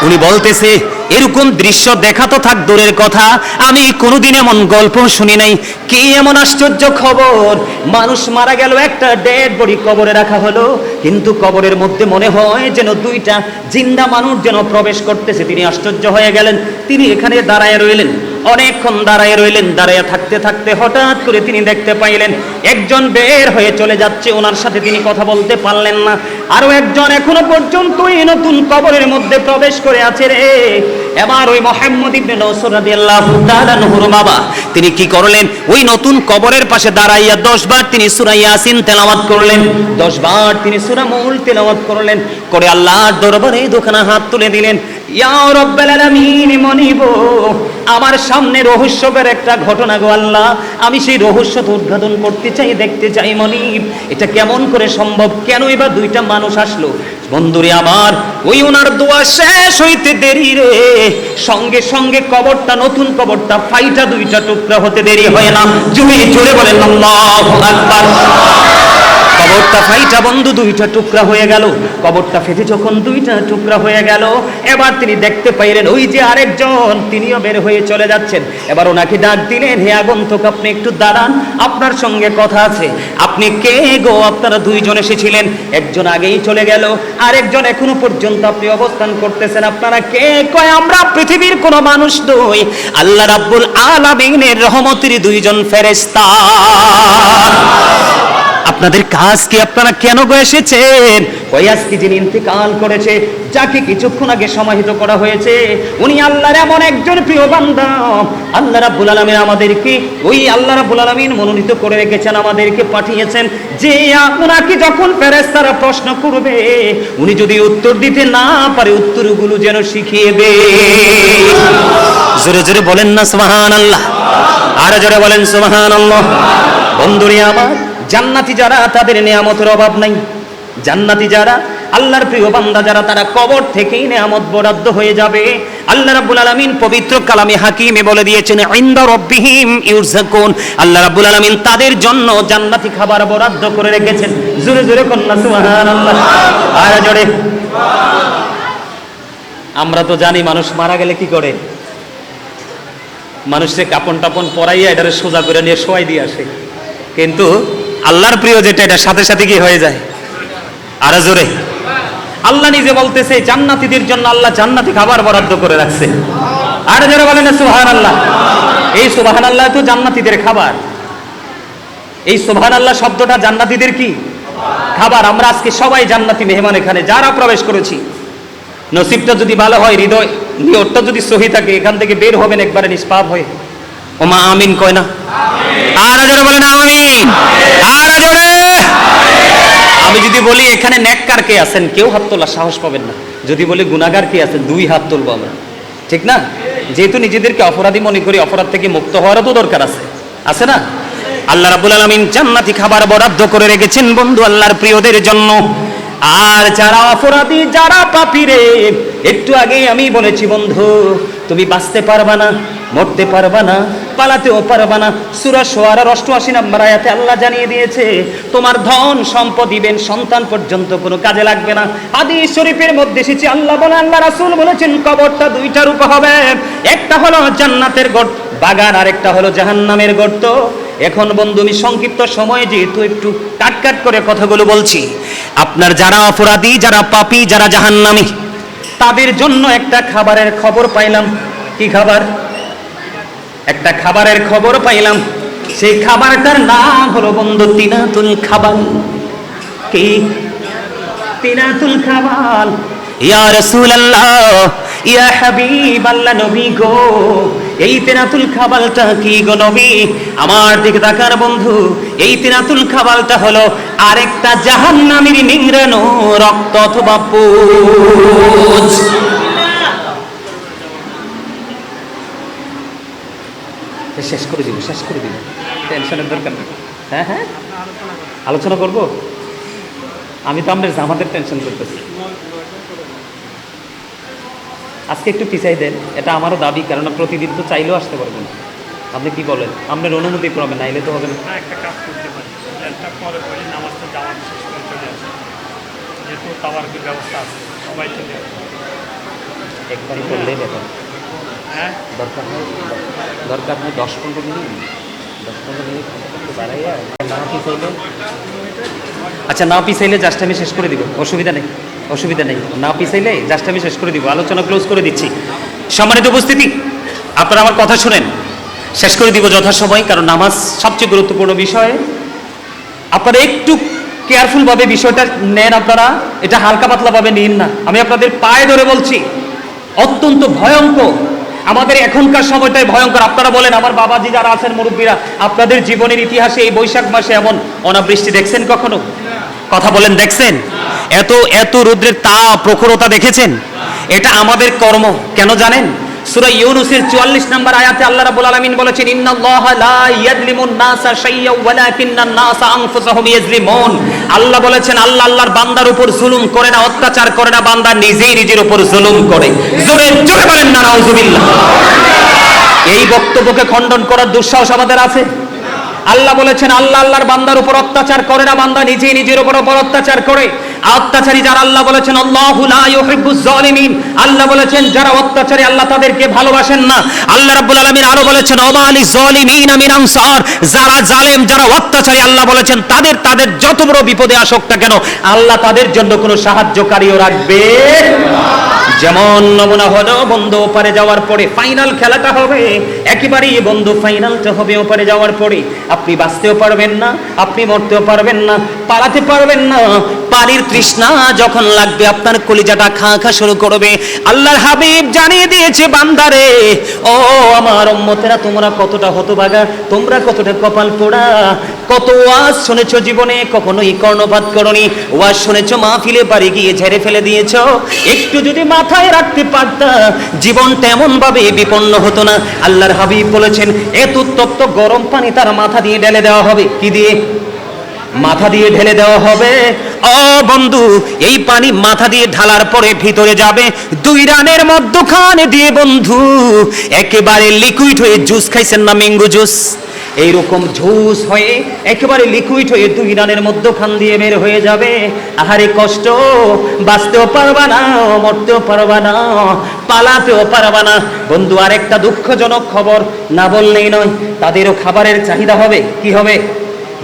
Speaker 1: উনি বলতেছে এরকম দৃশ্য দেখা তো থাক দূরের কথা, আমি কোনোদিন এমন গল্প শুনি নাই। কি এমন আশ্চর্য খবর, মানুষ মারা গেল, একটা ডেড বডি কবরে রাখা হলো, কিন্তু কবরের মধ্যে মনে হয় যেন দুইটা জিন্দা মানুষ যেন প্রবেশ করতেছে। তিনি আশ্চর্য হয়ে গেলেন, তিনি এখানে দাঁড়ায় রইলেন, অনেকক্ষণ দাঁড়ায় রইলেন। দাঁড়ায় থাকতে থাকতে হঠাৎ করে তিনি দেখতে পাইলেন একজন বের হয়ে চলে যাচ্ছে, ওনার সাথে তিনি কথা বলতে পারলেন না। আরো একজন এখনো পর্যন্ত এই নতুন কবরের মধ্যে প্রবেশ করে আছে রে। এবার ওই মুহাম্মদ ইবনে নসর রাদিয়াল্লাহু তাআলা আনহুর বাবা তিনি কি করলেন, ওই নতুন কবরের পাশে দাঁড়াইয়া 10 বার তিনি সূরা ইয়াসিন তেলাওয়াত করলেন, 10 বার তিনি সূরা মুলক তেলাওয়াত করলেন, করে আল্লাহর দরবারে দুখানা হাত তুলে দিলেন। ইয়া রাব্বাল আলামিন, মনিব আমার সামনে রহস্যকর একটা ঘটনা গো আল্লাহ, আমি সেই রহস্যটা উদ্ঘাটন করতে চাই, দেখতে চাই মনিব, এটা কেমন করে সম্ভব, কেন এবার দুইটা মানুষ আসলো? বন্ধুরে আমার, ওই ওনার দোয়া শেষ হইতে দেরি রে, সঙ্গে সঙ্গে কবরটা, নতুন কবরটা ফাইটা দুইটা টুকরা হতে দেরি হয় না। জোরে জোরে বলেন আল্লাহু আকবার। কবরটা ফাইটা বন্ধু দুইটা টুকরা হয়ে গেল। কবরটা ফেটে যখন দুইটা টুকরা হয়ে গেল, এবার তিনি দেখতে পাইলেন ওই যে আরেকজন, তিনিও বের হয়ে চলে যাচ্ছেন। এবার ওনাকে ডাক দিলেন, হে আগন্তুক, আপনি একটু দাঁড়ান, আপনার সঙ্গে কথা আছে। আপনি কে গো? আপনারা দুইজন এসেছিলেন, একজন আগেই চলে গেল, আরেকজন এখনো পর্যন্ত আপনি অবস্থান করতেছেন, আপনারা কে? কয় আমরা পৃথিবীর কোনো মানুষ নই, আল্লাহ রাব্বুল আলামিনের রহমতের দুইজন ফেরেশতা। আপনাদের কাজ কি? আপনারা কেন গো এসেছেন? ওই আজকে যিনি ইন্তেকাল করেছে, যাকে কিছুক্ষণ আগে সমাহিত করা হয়েছে, উনি আল্লাহর এমন একজন প্রিয় বান্দা। আল্লাহ রাব্বুল আলামিন আমাদেরকে, ওই আল্লাহ রাব্বুল আলামিন মনোনীত করে রেখেছেন, আমাদেরকে পাঠিয়েছেন যে আপনাকে যখন ফেরেশতারা প্রশ্ন করবে, উনি যদি উত্তর দিতে না পারে উত্তরগুলো যেন শিখিয়ে দেয়। জোরে জোরে বলেন না সুবহানাল্লাহ, আর জোরে বলেন সুবহানাল্লাহ। বন্ধুরে আমার, জান্নাতি যারা তাদের নিয়ামতের অভাব নাই। জান্নাতি যারা, আল্লাহর প্রিয় বান্দা যারা, তারা কবর থেকেই নিয়ামত বরাদ্দ হয়ে যাবে। আল্লাহ রাব্বুল আলামিন পবিত্র কালামে হাকিমে বলে দিয়েছেন, ইনদা রাব্বিহিম ইউরযাকুন, আল্লাহ রাব্বুল আলামিন তাদের জন্য জান্নাতি খাবার বরাদ্দ করে রেখেছেন। জোরে জোরে কন্না সুবহানাল্লাহ, আর জোরে। আমরা তো জানি মানুষ মারা গেলে কি করে, মানুষকে কাপন টাপন পরাইয়া এটারে সোজা করে নিয়ে শোয়াই দিয়ে আসে, কিন্তু আল্লাহর প্রিয় যেটা, এটা সাথে সাথে কি হয়ে যায়? আর জোরে। আল্লাহ নিজে বলতেছে জান্নাতীদের জন্য আল্লাহ জান্নাতি খাবার বরাদ্দ করে রাখছে। আর যারা বলেন না সুবহানাল্লাহ, এই সুবহানাল্লাহ তো জান্নাতীদের খাবার। এই সুবহানাল্লাহ শব্দটা জান্নাতীদের কি খাবার। আমরা আজকে সবাই জান্নাতি মেহমান এখানে যারা প্রবেশ করেছি। নসিবটা যদি ভালো হয়, হৃদয় নিয়তটা যদি সহি থাকে, এখান থেকে বের হবেন একবারে নিষ্পাপ হয়ে। ওমা আমিন কয় না? আর যারা বলেন আমিন, আর জোরে। আমি যদি বলি এখানে নেককার কে আছেন, কেউ হাত তোলার সাহস পাবেন না। যদি বলি গুনাহগার কে আছেন, দুই হাত তুলবো আমরা, ঠিক না? যেহেতু নিজেদেরকে অপরাধী মনে করি, অপরাধ থেকে মুক্ত হওয়ারও তো দরকার আছে না? আল্লাহ রাব্বুল আলামিন জান্নাতি খাবার বরাদ্দ করে রেখেছেন বন্ধু আল্লাহর প্রিয়দের জন্য। আর যারা অপরাধী, যারা পাপী রে, একটু আগেই আমি বলেছি বন্ধু, তুমি বাঁচতে পারবা না, মরতে পারবা না, পালাতেও পারবা না। সূরা শুআরার 88 নম্বর আয়াতে আল্লাহ জানিয়ে দিয়েছে, তোমার ধন সম্পদ ইবেন সন্তান পর্যন্ত কোনো কাজে লাগবে না। হাদিস শরীফের মধ্যে এসেছে, আল্লাহ বলে, আল্লাহ রাসূল বলেছেন, কবরটা দুইটা রূপে হবে, একটা হলো জান্নাতের বাগান, আর একটা হলো জাহান্নামের গর্ত। এখন বন্ধু আমি সংক্ষিপ্ত সময়ে যেহেতু একটু কাট করে কথাগুলো বলছি, আপনার যারা অপরাধী, যারা পাপী, যারা জাহান্নামী, তাদের জন্য একটা খাবারের খবর পাইলাম। কি খাবার? একটা খাবারের খবর পাইলাম। সেই খাবারটার নাম হলো বন্ধু তিনাতুল খাবাল। কি? তিনাতুল খাবাল। ইয়া রাসূলুল্লাহ, ইয়া হাবিবাল্লাহ, নবী গো, এই তিনাতুল খাবালটা কি গো নবী? আমার দিকে তাকার বন্ধু, এই তিনাতুল খাবালটা হলো আরেকটা জাহান্নামীর নিংড়ানো রক্ত অথবা পুঁজ। শেষ করে দিব টেনশনের দরকার নেই। হ্যাঁ আলোচনা করব। আমি তো আমাদের জামাতের টেনশন করতেছি। আজকে একটু পিছাই দেন, এটা আমারও দাবি, কারণ প্রতিদিন তো চাইলেও আসতে পারবেন। আপনি কি বলেন? আপনার অনুমতি ক্রমে, নাইলে তো হবে না।
Speaker 2: একটা কাজ করতে পারি, একটা পরে পরে নামাজটা জামাত শেষ করে চলে আসে, যেহেতু তাবারকের ব্যবস্থা আছে, সবাই চলে আসে।
Speaker 1: একবারই করলেই বেটার।
Speaker 2: হ্যাঁ,
Speaker 1: দরকার হয় 10-15 মিনিট, 10-15 মিনিট বাড়াইয়া না পিছাইলে, আচ্ছা না পিছাইলে জাস্ট আমি শেষ করে দিব, অসুবিধা নেই না পিছাইলে জাস্ট আমি শেষ করে দিব, আলোচনা ক্লোজ করে দিচ্ছি। সম্মানিত উপস্থিতি, আপনারা আমার কথা শুনেন, শেষ করে দিব যথাসময়, কারণ নামাজ সবচেয়ে গুরুত্বপূর্ণ বিষয়। আপনারা একটু কেয়ারফুলভাবে বিষয়টা নেন, আপনারা এটা হালকা পাতলাভাবে নিন না। আমি আপনাদের পায়ে ধরে বলছি, অত্যন্ত ভয়ঙ্কর। আমাদের এখনকার সময়টাই ভয়ঙ্কর। আপনারা বলেন, আমার বাবাজি যারা আছেন, মুরব্বীরা, আপনাদের জীবনের ইতিহাসে এই বৈশাখ মাসে এমন অনাবৃষ্টি দেখছেন কখনো? কথা বলেন, দেখছেন? এত রৌদ্রের তাপ, প্রখরতা দেখেছেন? এটা আমাদের কর্ম। কেন জানেন? সূরা ইউনূসের 44 নম্বর আয়াতে আল্লাহ রাব্বুল আলামিন বলেছেন, ইন্নাল্লাহা লা ইয়াযলিমুন নাসা শাইয়্যা ওয়ালাকিন্নান নাসা আনফুসাহুম ইয়াযলিমুন। আল্লাহ বলেছেন, আল্লাহর বান্দার উপর জুলুম করে না, অত্যাচার করে না, বান্দা নিজেই নিজের উপর জুলুম করে। জোরে জোরে বলেন না নাউযুবিল্লাহ। এই বক্তব্যকে খণ্ডন করার দুঃসাহস আমাদের আছে? আল্লাহ বলেছেন, আল্লাহর বান্দার উপর অত্যাচার করে না, বান্দা নিজেই নিজের উপর অত্যাচার করে। অত্যাচারী যারা, আল্লাহ বলেছেন, আল্লাহু লা ইউহিব্বুজ জালিমিন। আল্লাহ বলেছেন, যারা অত্যাচারী আল্লাহ তাদেরকে ভালোবাসেন না। আল্লাহ রাব্বুল আলামিন আরো বলেছেন, ওয়া মা লিজ জালিমিনা মিন আনসার। যারা জালেম, যারা অত্যাচারী, আল্লাহ বলেছেন, তাদের যত বড় বিপদে আসুক না কেন, আল্লাহ তাদের জন্য কোনো সাহায্যকারীও রাখবে না। যেমন নমুনা হলো বন্ধু, ওপারে যাওয়ার পরে ফাইনাল খেলাটা হবে, একেবারেই বন্ধু ফাইনালটা হবে ওপারে যাওয়ার পরে। আপনি বাঁচতেও পারবেন না, আপনি মরতেও পারবেন না, পালাতে পারবেন না। পানির তৃষ্ণা যখন লাগবে, আপনার কলিজাটা খা শুরু করবে। আল্লাহর হাবিব জানিয়ে দিয়েছে, বান্দারে, ও আমার উম্মতেরা, তোমরা কতটা হতভাগা, তোমরা কতটা কপাল পোড়া। কত ওয়াজ শুনেছো জীবনে, কখনোই কর্ণপাত করনি। ওয়াজ শুনেছো, মাহফিলে বাড়ি গিয়ে ঝেড়ে ফেলে দিয়েছো। একটু যদি মাথায় রাখতে পারতা, জীবনটা এমন ভাবে বিপন্ন হতো না। আল্লাহর হাবিব বলেছেন, এত উত্তপ্ত গরম পানি তার মাথা দিয়ে ঢেলে দেওয়া হবে। কি দিয়ে? মাথা দিয়ে ঢেলে দেওয়া হবে। ও বন্ধু, এই পানি মাথা দিয়ে ঢালার পরে ভিতরে যাবে 2 রানের মধ্যখানে দিয়ে বন্ধু একেবারে লিকুইড হয়ে, জুস খাইছেন না, ম্যাঙ্গো জুস, এইরকম জুস হয়ে একেবারে লিকুইড হয়ে 2 রানের মধ্যখান দিয়ে বের হয়ে যাবে। আহারে কষ্ট, বাঁচতেও পারবা না, মরতেও পারবা না, পালাতেও পারবা না। বন্ধু, আরেকটা দুঃখজনক খবর না বললেই নয়, তাদেরও খাবারের চাহিদা হবে। কি হবে?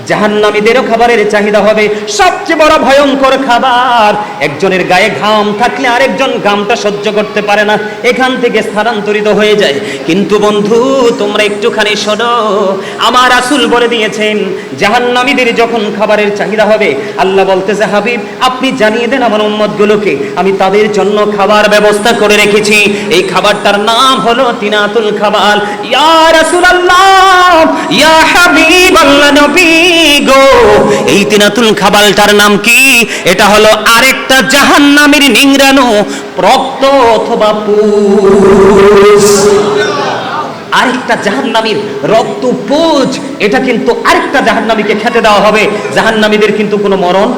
Speaker 1: জাহান্নামীদেরও খাবারের চাহিদা হবে সবচেয়ে বড় ভয়ঙ্কর খাবার। একজনের গায়ে ঘাম থাকলে আরেকজন ঘামটা সহ্য করতে পারে না, এখান থেকে স্থানান্তরিত হয়ে যায়। কিন্তু বন্ধু তোমরা একটুখানি শোনো, আমার রাসূল বলে দিয়েছেন জাহান্নামীদের যখন খাবারের চাহিদা হবে, আল্লাহ বলতেছে হাবিব আপনি জানিয়ে দেন আমার উম্মতগুলোকে আমি তাদের জন্য খাবার ব্যবস্থা করে রেখেছি। এই খাবারটার নাম হলো তিনাতুল খাবাল। ইয়া রাসূলুল্লাহ, ইয়া হাবিবাল্লাহ, নবী গো, এই তিনাতুল খাবালটার নাম কি? এটা হলো আরেকটা জাহান্নামীর নিংড়ানো রক্ত অথবা পুজ। আরেকটা জাহান্নামীর রক্ত পুজ, এটা কিন্তু আরেকটা জাহান্নামীকে খেতে দেওয়া হবে। জাহান্নামীদের কিন্তু কোনো মরণ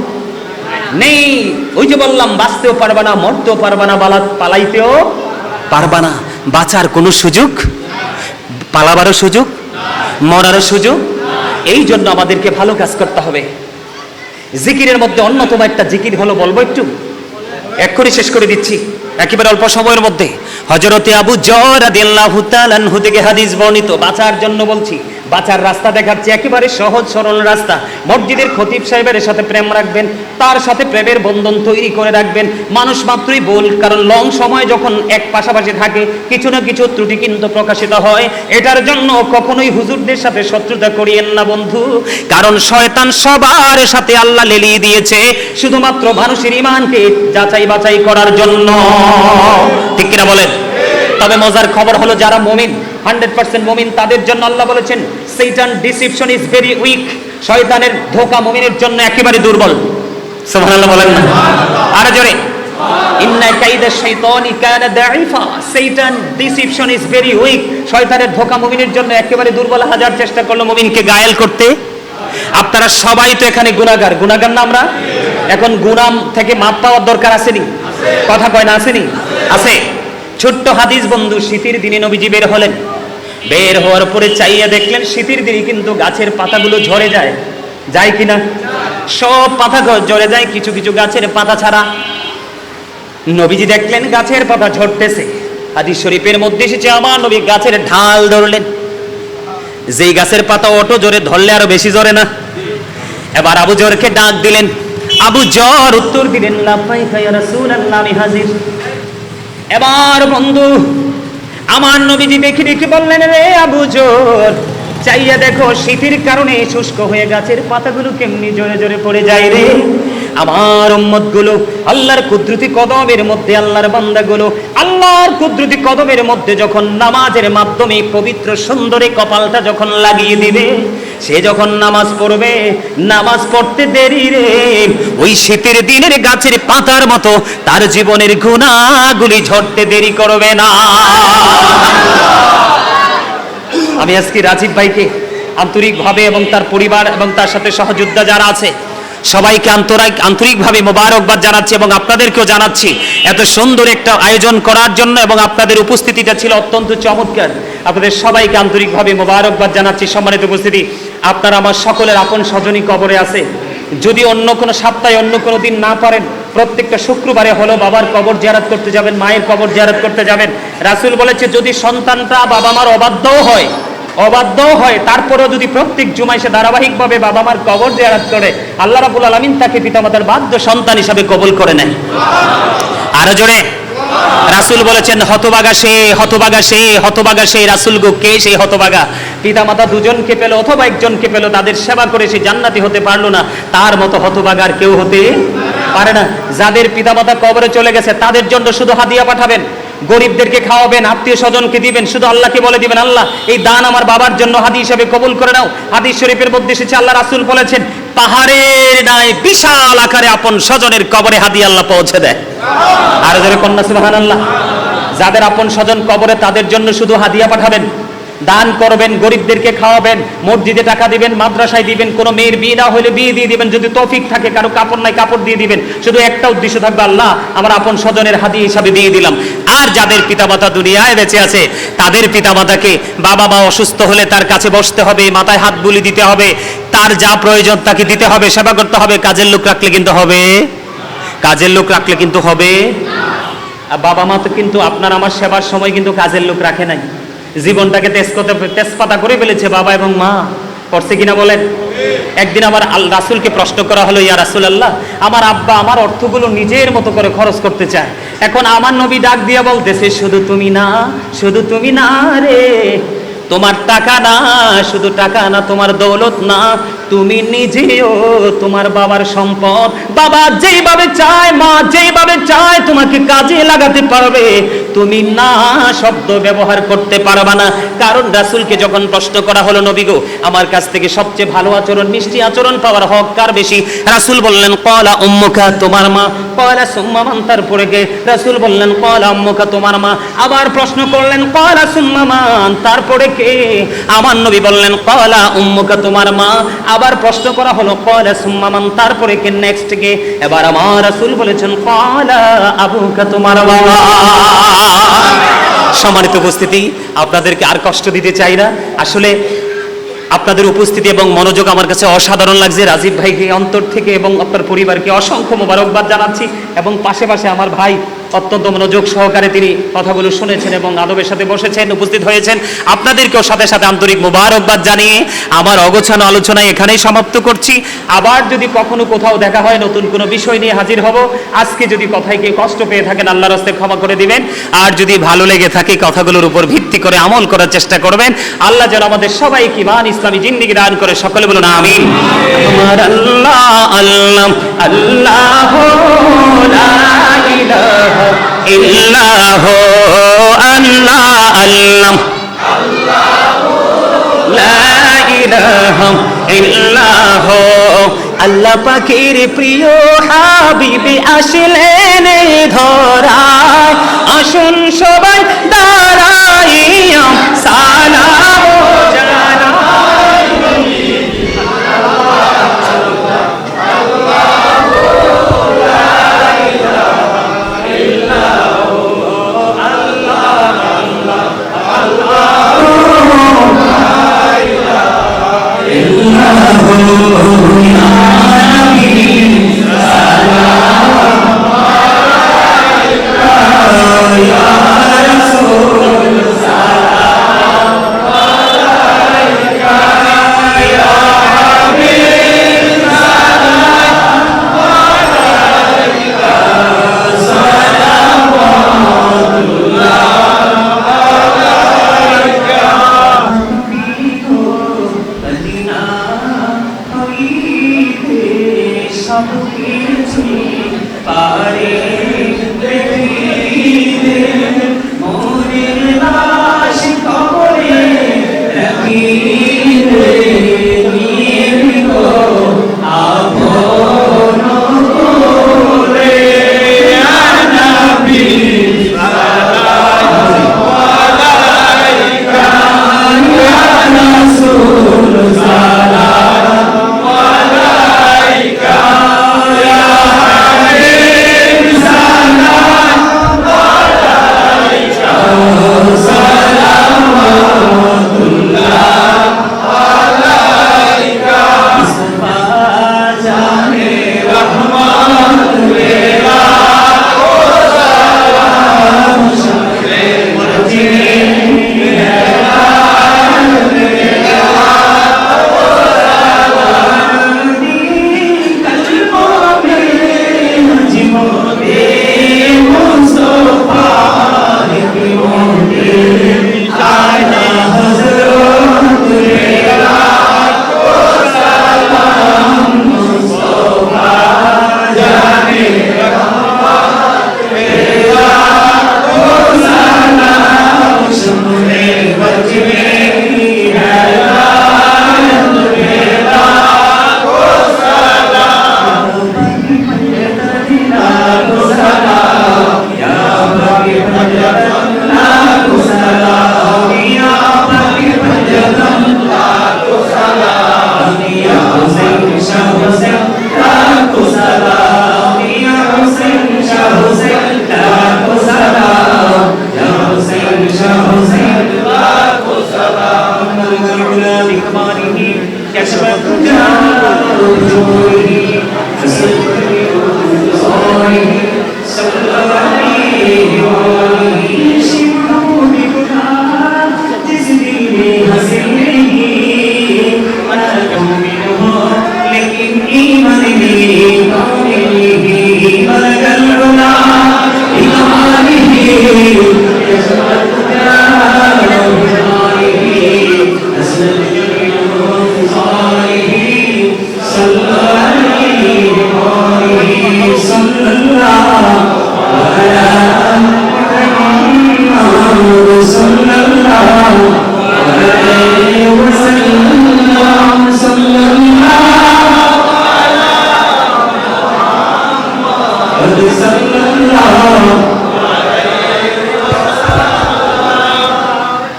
Speaker 1: নেই। ওই যে বললাম বাঁচতেও পারবা না, মরতেও পারবা না, পালাইতেও পারবা না। বাঁচার কোনো সুযোগ, পালাবারও সুযোগ, মরারও সুযোগ। এই জন্য আমাদেরকে ভালো কাজ করতে হবে। জিকিরের মধ্যে অন্যতম একটা জিকির হলো, বলবো একটু, এক্ষুনি শেষ করে দিচ্ছি একেবারে অল্প সময়ের মধ্যে। হযরতে আবু যর রাদিয়াল্লাহু তাআলা আনহু থেকে হাদিস বর্ণিত, বাঁচার জন্য বলছি, বাঁচার রাস্তা দেখাচ্ছি, একেবারে সহজ সরল রাস্তা। মসজিদের খতিব সাহেবের সাথে প্রেম রাখবেন, তার সাথে প্রেমের বন্ধন তৈরি করে রাখবেন। মানুষ মাত্রই বল, কারণ লং সময় যখন এক পাশাপাশি থাকে কিছু না কিছু ত্রুটি কিন্তু প্রকাশিত হয়। এটার জন্য কখনোই হুজুরদের সাথে শত্রুতা করিয়েন না বন্ধু, কারণ শয়তান সবার সাথে আল্লাহ লেলিয়ে দিয়েছে শুধুমাত্র মানুষের ঈমানকে যাচাই বাছাই করার জন্য। ঠিক কিনা বলেন? তবে মজার খবর হলো যারা মুমিন, 100% মুমিন, তাদের জন্য আল্লাহ বলেছেন শয়তান ডিসিপশন ইজ ভেরি উইক। শয়তানের ধোঁকা মুমিনের জন্য একেবারে দুর্বল। সুবহানাল্লাহ বলেন না? আর জোরে, ইন্না কাইদা শাইতানি কানা দাঈফা। শয়তান ডিসিপশন ইজ ভেরি উইক। শয়তানের ধোঁকা মুমিনের জন্য একেবারে দুর্বল। হাজার চেষ্টা করলো মুমিনকে গায়েল করতে। আপনারা সবাই তো এখানে গুনাহগার, গুনাহগার না আমরা? এখন গুনাহ থেকে মাপ পাওয়ার দরকার আসেনি? কথা কয় না আসেনি? আছে। ছোট্ট হাদিস বন্ধু, শীতের দিনে নবীজি বের হলেন, বের হওয়ার পরে চাইয়া দেখলেন শীতের দিনে কিন্তু গাছের পাতাগুলো ঝরে যায়, যায় কিনা? সব পাতা ঝরে যায়, কিছু কিছু গাছের পাতা ছাড়া। নবীজি দেখলেন গাছের পাতা ঝরতেছে। হাদিস শরীফের মধ্যে এসেছে আমার নবী গাছের ঢাল ধরলেন। যেই গাছের পাতা অটো জোরে ধরলে আরো বেশি জোরে না? এবার আবু জরকে ডাক দিলেন। আবু জর উত্তর দিলেন লাব্বাইকা ইয়া রাসূলুল্লাহ, আমি হাজির। এবার বন্ধু আমার নবীজি দেখে দেখে বললেন, রে আবু জর, চাইয়া দেখো শীতের কারণে শুষ্ক হয়ে গাছের পাতাগুলো কেমনি জোরে জোরে পড়ে যায় রে। আমার উম্মতগুলো আল্লাহর কুদরতি কদমের মধ্যে, আল্লাহর বান্দাগুলো আল্লাহর কুদরতি কদমের মধ্যে যখন নামাজের মাধ্যমে পবিত্র সুন্দরে কপালটা যখন লাগিয়ে দিবে, সে যখন নামাজ পড়বে, নামাজ পড়তে দেরি রে, ওই শীতের দিনের গাছের পাতার মতো তার জীবনের গুনাহগুলি ঝরতে দেরি করবে না। আমি আজকে রাজীব ভাইকে আন্তরিকভাবে এবং তার পরিবার এবং তার সাথে সহযোদ্ধা যারা আছে সবাইকে আন্তরিকভাবে মোবারকবাদ জানাচ্ছি এবং আপনাদেরকেও জানাচ্ছি এত সুন্দর একটা আয়োজন করার জন্য, এবং আপনাদের উপস্থিতিটা ছিল অত্যন্ত চমৎকার। আপনাদের সবাইকে আন্তরিকভাবে মোবারকবাদ জানাচ্ছি। সম্মানিত উপস্থিতি, আপনারা আমার সকলের আপন স্বজনই কবরে আছে। যদি অন্য কোনো সপ্তাহে অন্য কোনো দিন না পারেন, প্রত্যেকটা শুক্রবারে হলো বাবার কবর জিয়ারত করতে যাবেন, মায়ের কবর জিয়ারত করতে যাবেন। রাসূল বলেছে যদি সন্তানটা বাবা মার অবাধ্য হয় তারপরেও যদি প্রত্যেক জুমায় সে ধারাবাহিকভাবে বাবা মার কবর জিয়ারত করে, আল্লাহ রাব্বুল আলামিন তাকে পিতামাতার বাধ্য সন্তান হিসাবে কবুল করে নেয়। আরো জোরে রাসূল বলেছেন হতভাগা সে, হতভাগা সে, হতভাগা সে। রাসূল গো, কে সেই হতভাগা? পিতামাতা দুজনকে পেল অথবা একজনকে পেল, তাদের সেবা করে সে জান্নাতি হতে পারলো না, তার মতো হতভাগার কেউ হতে পারে না। যাদের পিতামাতা কবরে চলে গেছে তাদের জন্য শুধু হাদিয়া পাঠাবেন, গরিবদেরকে খাওয়াবেন, আত্মীয় স্বজনকে দিবেন, শুধু আল্লাহকে বলে দিবেন আল্লাহ এই দান আমার বাবার জন্য হাদিয়া হিসেবে কবুল করে নাও। হাদিস শরীফের মধ্যে এসেছে আল্লাহ রাসূল বলেছেন পাহাড়ের ন্যায় বিশাল আকারে আপন স্বজনের কবরে হাদিয়া আল্লাহ পৌঁছে দেয়। আর যারা কন্যা সুবহানাল্লাহ, যাদের আপন স্বজন কবরে তাদের জন্য শুধু হাদিয়া পাঠাবেন, দান করবেন, গরিবদেরকে খাওয়াবেন, মসজিদে টাকা দিবেন, মাদ্রাসায় দিবেন, কোনো মেয়ের বিয়ে না হলে বিয়ে দিয়ে দিবেন, যদি তৌফিক থাকে, কারো কাপড় নাই কাপড় দিয়ে দিবেন। শুধু একটা উদ্দেশ্য থাকবে আল্লাহ আমার আপন স্বজনের হাদিয়া হিসাবে দিয়ে দিলাম। আর যাদের পিতামাতা দুনিয়ায় বেঁচে আছে তাদের পিতামাতাকে, বাবা মা অসুস্থ হলে তার কাছে বসতে হবে, মাথায় হাত বুলি দিতে হবে, তার যা প্রয়োজন তাকে দিতে হবে, সেবা করতে হবে। কাজের লোক রাখলে কিন্তু হবে, কাজের লোক রাখলে কিন্তু হবে। বাবা মা তো কিন্তু আপনার আমার সেবার সময় কিন্তু কাজের লোক রাখে নাই, জীবনটাকে তেজপাতা করে ফেলেছে বাবা এবং মা। পড়ছে কিনা বলেন? একদিন আমার রাসূলকে প্রশ্ন করা হলো, ইয়া রাসূলুল্লাহ, আমার আব্বা আমার অর্থগুলো নিজের মতো করে খরচ করতে চায়। এখন আমার নবী ডাক দিয়া বলতেছে, শুধু তুমি না, শুধু তুমি না রে, তোমার টাকা না, শুধু টাকা না, তোমার দৌলত না, তুমি নিজেও তোমার বাবার সম্পদ। বাবা যেইভাবে চায়, মা যেইভাবে চায় তোমাকে কাজে লাগাতে পারবে, তুমি না শব্দ ব্যবহার করতে পারবা না। কারণ রাসূলকে যখন প্রশ্ন করা হলো, নবী গো, আমার কাছ থেকে সবচেয়ে ভালো আচরণ, মিষ্টি আচরণ পাওয়ার হক কার বেশি? রাসূল বললেন, ক্বালা উম্মুকা, তোমার মা। ক্বালা সুম্মা মান, তারপরে কে? রাসূল বললেন, ক্বালা উম্মুকা, তোমার মা। আবার প্রশ্ন করলেন, ক্বালা সুম্মা মান, তারপরে কে? আমার নবী বললেন, ক্বালা উম্মুকা, তোমার মা। আবার প্রশ্ন করা হলো, ক্বালা সুম্মা মান, তারপরে কে? নেক্সট কে? এবার আমার রাসূল বলেছেন, ক্বালা আবুকা, তোমার বাবা। সম্মানিত উপস্থিতি, আপনাদেরকে আর কষ্ট দিতে চাই না। আসলে আপনাদের উপস্থিতি এবং মনোযোগ আমার কাছে অসাধারণ লাগছে। রাজীব ভাইকে অন্তর থেকে এবং আপনার পরিবারকে অসংখ্য মোবারকবাদ জানাচ্ছি, এবং পাশে পাশে আমার ভাই অত্যন্ত মনোযোগ সহকারে তিনি কথাগুলো শুনেছেন এবং আদবের সাথে বসেছেন, উপস্থিত হয়েছেন। আপনাদেরকেও সাথে সাথে আন্তরিক মোবারকবাদ জানিয়ে আমার অগোছানো আলোচনা এখানেই সমাপ্ত করছি। আবার যদি কখনো কোথাও দেখা হয়, নতুন কোনো বিষয় নিয়ে হাজির হব। আজকে যদি কথায় কেউ কষ্ট পেয়ে থাকেন, আল্লাহর রাস্তে ক্ষমা করে দিবেন। আর যদি ভালো লেগে থাকে, কথাগুলোর উপর ভিত্তি করে আমল করার চেষ্টা করবেন। আল্লাহ যেন আমাদের সবাইকে ঈমান ইসলামী জিন্দেগি দান করে। সকলে বলুন আমিন। আমার আল্লাহ আল্লাহ আল্লাহ, লা ইলাহা ইল্লাহ, আল্লাহ আল্লাহ লা ইলাহা ইল্লাহ। আল্লাহ পাকের প্রিয় হাবিবে আসলেন ধরায়, আসুন সবাই দাঁড়াইয়া সালাম জানাই।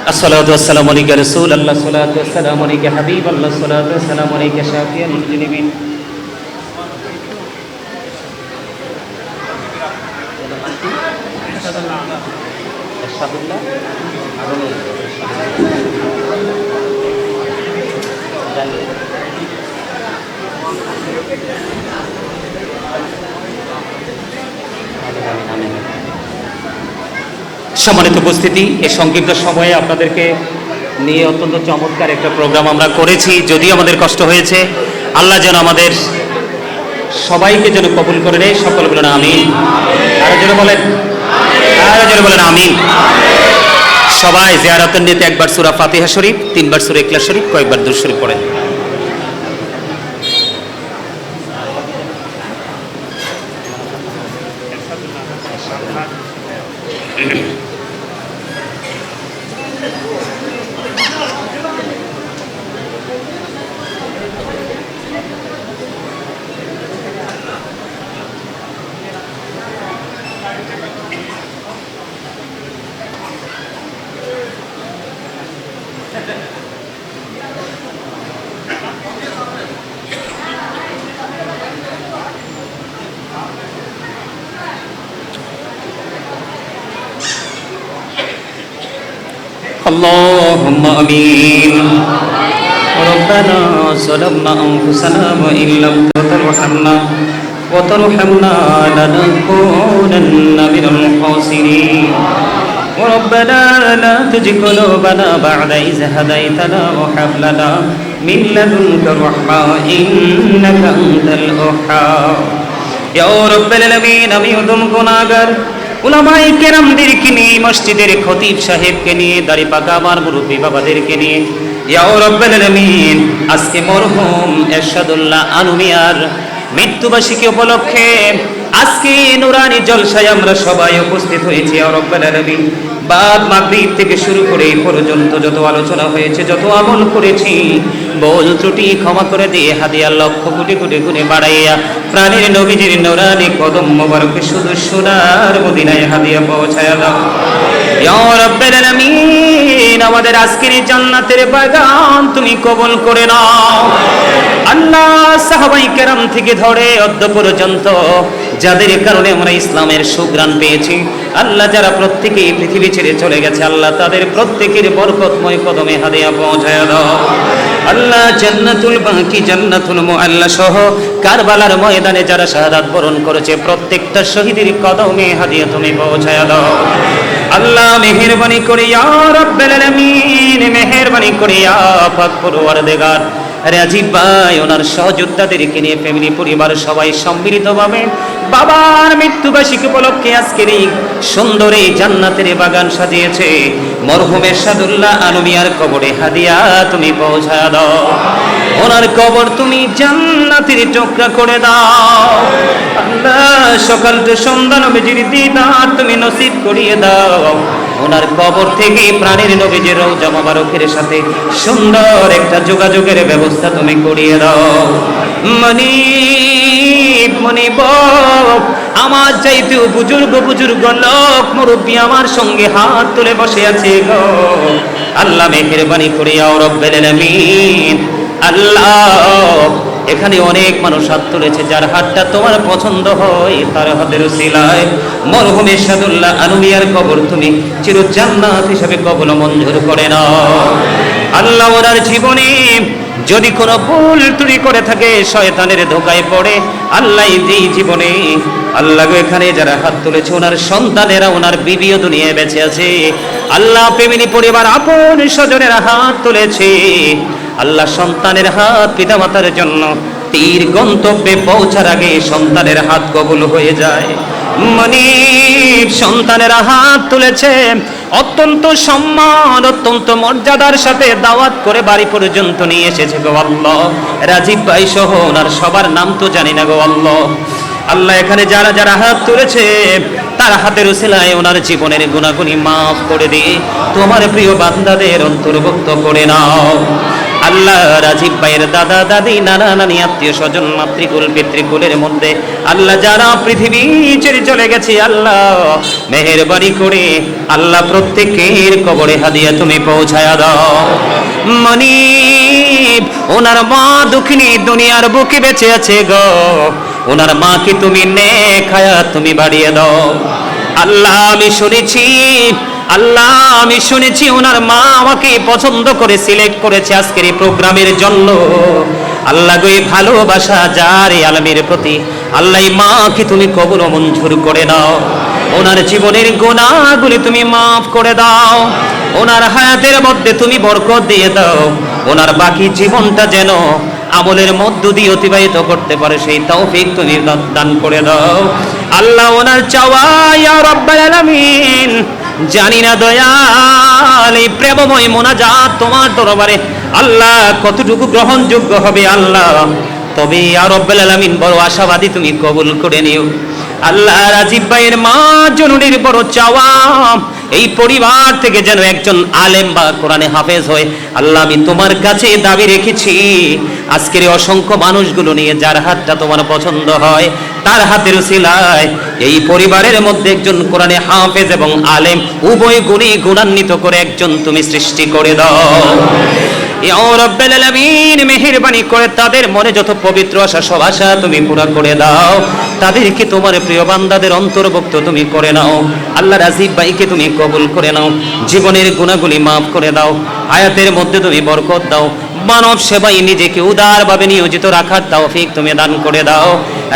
Speaker 1: الصلاة والسلام عليك يا رسول الله الصلاة والسلام عليك يا حبيب الله الصلاة والسلام عليك يا شافي المذنبين সম্মানিত উপস্থিতি, এই সংক্ষিপ্ত সময়ে আপনাদেরকে নিয়ে অত্যন্ত চমৎকার একটা প্রোগ্রাম আমরা করেছি। যদিও আমাদের কষ্ট হয়েছে, আল্লাহ যেন আমাদের সবাইকে যেন কবুল করে নেয়। সকল বলেন আমিন। আরো জোরে বলেন, আরো জোরে বলেন আমিন। সবাই জিয়ারতের নিয়তে একবার সূরা ফাতিহা শরীফ, 3 বার সূরা ইখলাস শরীফ, কয়েকবার দুরূদ শরীফ পড়েন। اللهم آمين. ربنا ظلمنا أنفسنا وإن لم وترحمنا لنكونن من الخاسرين. ربنا لا تزغ قلوبنا بعد إذ هديتنا وهب لنا من لدنك رحمة إنك أنت الوهاب. يا رب العالمين, আমি উদম গুনাহগার উলামায়ে কেরামদেরকে নিয়ে, মসজিদের খতিব সাহেবকে নিয়ে, দাড়ি পাকা আমার মুরব্বী বাবাদেরকে নিয়ে, ইয়া রাব্বুল আলামিন, আজকে মরহুম এরশাদুল্লাহ আনু মিয়ার মৃত্যুবার্ষিকী উপলক্ষে আজকে নুরানি জলসায় আমরা সবাই উপস্থিত হয়েছি। ইয়া রাব্বুল আলামিন, বাদ মাগরিব থেকে শুরু করে এই পর্যন্ত যত আলোচনা হয়েছে, যত আমল করেছি, ভুল ত্রুটি ক্ষমা করে দিয়ে হাদিয়া লক্ষ কোটি কোটি গুণে বাড়াইয়া প্রাণের নবীজির নুরানি কদম মোবারকে শুধু সোনার মদিনায় হাদিয়া পৌঁছায়া দাও। ইয়া রাব্বুল আলামিন, আমাদের আজকের এই জান্নাতের বাগান তুমি কবুল করে নাও। আল্লাহ, সাহাবায়ে কেরাম থেকে ধরে অদ্য পর্যন্ত যাদের কারণে আমরা ইসলামের সুঘ্রাণ পেয়েছি, আল্লাহ যারা প্রত্যেকেই পৃথিবী ছেড়ে চলে গেছে, আল্লাহ তাদের প্রত্যেকের বরকতময় কদমে হাদিয়া পৌঁছায়া দাও। আল্লাহ, জান্নাতুল বাকি, জান্নাতুল মুআল্লা সহ কারবালার ময়দানে যারা শাহাদাত বরণ করেছে, প্রত্যেকটা শহীদের কদমে হাদিয়া তুমি পৌঁছায়া দাও। আল্লাহ, মেহেরবানি করে ইয়া রাব্বুল আলামিন, মেহেরবানি করে ইয়া পাক পরওয়ারদিগার, রাজীব ভাই ওনার সহযোদ্ধাদেরকে নিয়ে ফ্যামিলি পরিবার সবাই সম্মিলিতভাবে বাবার মৃত্যুবার্ষিকী উপলক্ষে আজকের এই সুন্দর এই জান্নাতের বাগান সাজিয়েছে। মরহুম এরশাদুল্লাহ আনু মিয়ার কবরে হাদিয়া তুমি পৌঁছা দাও। ওনার কবর তুমি জান্নাতের টুকরা করে দাও। আল্লাহ, সকাল থেকে সন্ধ্যা নবীজির দিদার তুমি নসিব করিয়ে দাও। ওনার কবর থেকে প্রাণের নবীজির রওজা মোবারকের সাথে সুন্দর একটা যোগাযোগের ব্যবস্থা তুমি করিয়ে দাও। মনিব, আমার চাইতেও বুজুর্গ লোক মুরব্বী আমার সঙ্গে হাত তুলে বসে আছে গো। আল্লাহ, মেহেরবানি করে ইয়া রাব্বুল আলামিন, আল্লাহ, এখানে অনেক মানুষ হাত তুলেছে, যার হাতটা তোমার পছন্দ হয় তার হাতের উসিলায় মরহুম এরশাদুল্লাহ আনু মিয়ার কবর তুমি চির জান্নাত হিসেবে কবুল মঞ্জুর করে নাও। আল্লাহ, ওনার জীবনে যদি কোনো ভুল ত্রুটি করে থাকে, শয়তানের ধোকায় পড়ে, আল্লাহ যেই জীবনে আল্লাহ এখানে যারা হাত তুলেছে, ওনার সন্তানেরা, ওনার বিবিও দুনিয়ায় বেঁচে আছে, আল্লাহ ফ্যামিলি পরিবার আপন স্বজনেরা হাত তুলেছে, আল্লাহ সন্তানের হাত পিতামাতার জন্য তীর গন্তব্যে পৌঁছার আগে সন্তানের হাত কবুল হয়ে যায়। মনিব, সন্তানেরা হাত তুলেছে, অত্যন্ত সম্মান, অত্যন্ত মর্যাদার সাথে দাওয়াত করে বাড়ি পর্যন্ত নিয়ে এসেছে গো আল্লাহ। রাজীব ভাই সহ ওনার সবার নাম তো জানি না গো আল্লাহ। আল্লাহ, এখানে যারা যারা হাত তুলেছে তার হাতের উসিলায় ওনার জীবনের গুনাহগুনি মাফ করে দিয়ে তোমার প্রিয় বান্দাদের অন্তর্ভুক্ত করে নাও। আল্লাহ রাজীব ভাইয়ের দাদা দাদি নানা নানি আত্মীয় স্বজন মাতৃকুল পিতৃকুলের মধ্যে আল্লাহ যারা পৃথিবী ছেড়ে চলে গেছে আল্লাহ মেহেরবানি করে আল্লাহ প্রত্যেকের কবরে হাদিয়া তুমি পৌঁছায়া দাও। মনিব ওনার মা দুঃখিনী দুনিয়ার বুকে বেঁচে আছে গো, ওনার মাকে তুমি নেক হায়াত তুমি বাড়িয়ে দাও। আল্লাহ আমি শুনেছি ওনার মা আমাকে পছন্দ করে সিলেক্ট করেছে আজকের এই প্রোগ্রামের জন্য। আল্লাহ গো এই ভালোবাসা যার এই আলমের প্রতি আল্লাহ এই মাকে তুমি কবুল ও মঞ্জুর করে দাও। ওনার জীবনের গুনাহগুলি তুমি মাফ করে দাও, ওনার হায়াতের মধ্যে তুমি বরকত দিয়ে দাও, ওনার বাকি জীবনটা যেন আমলের মধ্য দিয়ে অতিবাহিত করতে পারে সেই তৌফিক তুমি দান করে দাও। আল্লাহ ওনার চাওয়া ইয়া রাব্বাল আলামিন, জানি না দয়াল এই প্রেমময় মোনাজাত তোমার দরবারে আল্লাহ কতটুকু গ্রহণযোগ্য হবে আল্লাহ, তবে ইয়া রাব্বাল আলামিন বড় আশাবাদী তুমি কবুল করে নিও। আল্লাহ রাজীব ভাইয়ের মা জননীর বড় চাওয়া এই পরিবার থেকে যেন একজন আলেম বা কোরআনে হাফেজ হয়। আল্লাহ আমি তোমার কাছে দাবি রেখেছি আজকের অসংখ্য মানুষগুলো নিয়ে যার হাতটা তোমার পছন্দ হয় তার হাতের উসিলায় এই পরিবারের মধ্যে একজন কোরআনে হাফেজ এবং আলেম উভয় গুণে গুণান্বিত করে একজন তুমি সৃষ্টি করে দাও। ইয়া রাব্বাল আলামিন মেহেরবানি করে তাদের মনে যত পবিত্র আশা সব আশা তুমি পুরা করে দাও, তাদেরকে তোমার প্রিয় বান্দাদের অন্তর্ভুক্ত তুমি করে নাও। আল্লাহ রাজীব ভাইকে তুমি কবুল করে নাও, জীবনের গুনাহগুলি মাফ করে দাও, হায়াতের মধ্যে তুমি বরকত দাও, মানব সেবায় নিজেকে উদারভাবে নিয়োজিত রাখার তৌফিক তুমি দান করে দাও।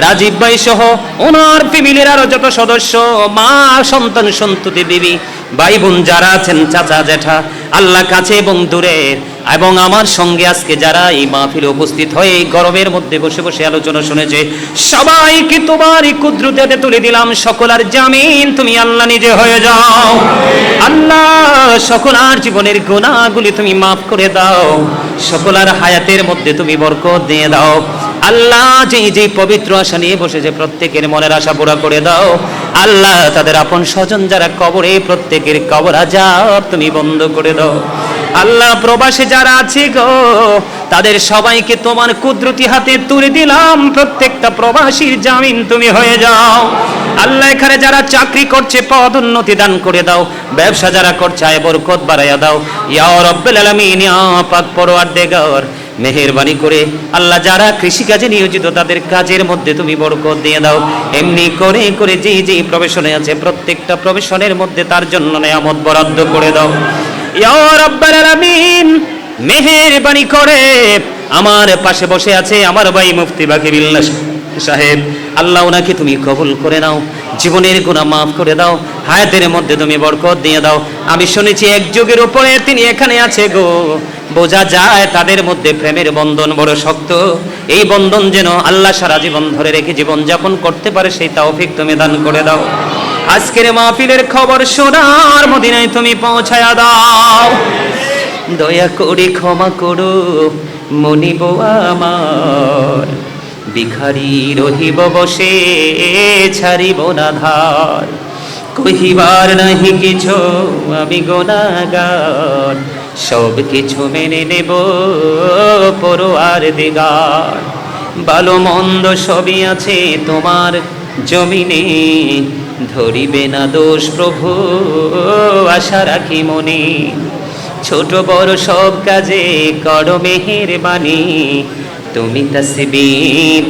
Speaker 1: রাজীব ভাই সহ ওনার ফ্যামিলির আরো যত সদস্য মা সন্তান সন্ততি বিবি ভাই বোন যারা আছেন চাচা জেঠা আল্লাহ কাছে এবং দূরের এবং আমার সঙ্গে আজকে যারা এই মাহফিলে উপস্থিত হয়ে এই গরমের মধ্যে বসে বসে আলোচনা শুনেছে সবাইকে তোমার এই কুদরতে তুলে দিলাম। সকলার জামিন তুমি আল্লাহ নিজে হয়ে যাও। আল্লাহ সকলার জীবনের গুনাহগুলি তুমি মাফ করে দাও, সকলার হায়াতের মধ্যে তুমি বরকত দিয়ে দাও। আল্লাহ যে পবিত্র আশা নিয়ে বসেছে প্রত্যেকের মনের আশা পুরা করে দাও। আল্লাহ তাদের আপন স্বজন যারা কবরে প্রত্যেকের কবর আযাব তুমি বন্ধ করে দাও। আল্লাহ প্রবাসে যারা আছে গো তাদের সবাইকে তোমার কুদরতি হাতে তুলে দিলাম, প্রত্যেকটা প্রবাসীর জামিন তুমি হয়ে যাও। আল্লাহ এখানে যারা চাকরি করছে পদোন্নতি দান করে দাও, ব্যবসা যারা করছে আয় বরকত বাড়াইয়া দাও। ইয়া রাব্বাল আলামিন ইয়া পাক পরওয়ারদিগার মেহেরবানি করে আল্লাহ যারা কৃষিকাজে নিয়োজিত তাদের কাজের মধ্যে তুমি বরকত দিয়ে দাও। এমনি করে করে যে প্রফেশনে আছে প্রত্যেকটা প্রফেশনের মধ্যে তার জন্য নেয়ামত বরাদ্দ করে দাও। ইয়া রাব্বাল আলামিন মেহেরবানি করে আমার পাশে বসে আছে আমার ভাই মুফতি বাকিরুল্লাহ সাহেব, আল্লাহ ওনাকে তুমি কবুল করে নাও, জীবনের গুনাহ মাফ করে দাও, হায়াতের মধ্যে তুমি বরকত দিয়ে দাও। আমি শুনেছি এক যুগের উপরে তিনি এখানে আছে গো, বোঝা যায় তাদের মধ্যে প্রেমের বন্ধন বড় শক্ত। এই বন্ধন যেন আল্লাহ সারা জীবন ধরে রেখে জীবন যাপন করতে পারে সেই তৌফিক তুমি দান করে দাও। আজকের মাহফিলের খবর সোনার মদিনায় তুমি পৌঁছায়া দাও। দয়া করে ক্ষমা করো মনিব আমার, ভিখারি রহিব বসে ছাড়িব না ধার, কহিবার নাহি কিছু আমি গুনাহগার, সব কিছু মেনে নেব পরওয়ারদিগার। ভালো মন্দ সবই আছে তোমার জমিনে, ধরিবে না দোষ প্রভু আশা রাখি মনে, ছোট বড় সব কাজে করো মেহেরবানি, তুমি তাসবি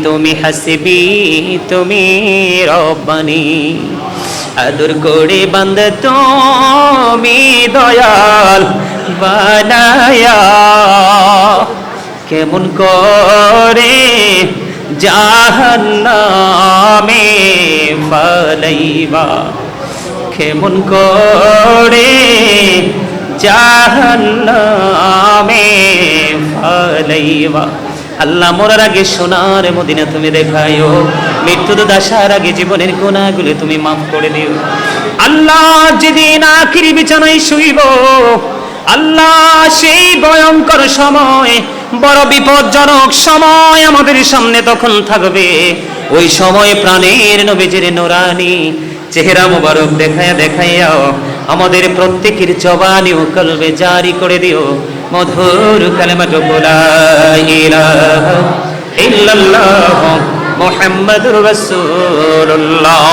Speaker 1: তুমি হাসবি তুমি রব্বানি, আদর করে বান্দা তুমি দয়াল বানায়া, কেমন করে জাহান্নামে ফালাইবা, কেমন করে জাহান্নামে ফালাইবা। আল্লাহ মরার আগে সোনার মদিনা তুমি দেখায়ো, মৃত্যু দশার আগে জীবনের গুনাহগুলো তুমি মাফ করে দিও। আল্লাহ যেদিন আখিরি বিছানায় শুইব আল্লাহ সেই ভয়ঙ্কর সময় বড় বিপজ্জনক সময় আমাদের সামনে তখন থাকবে। ওই সময় প্রাণের নবীজির নূরানি চেহারা মোবারক দেখাইয়া দেখাইয়া আমাদের প্রত্যেকের জবানি ও কলবে জারি করে দিও। মধুর কালেমাটু লা ইলাহা ইল্লাল্লাহ মুহাম্মাদুর রাসূলুল্লাহ।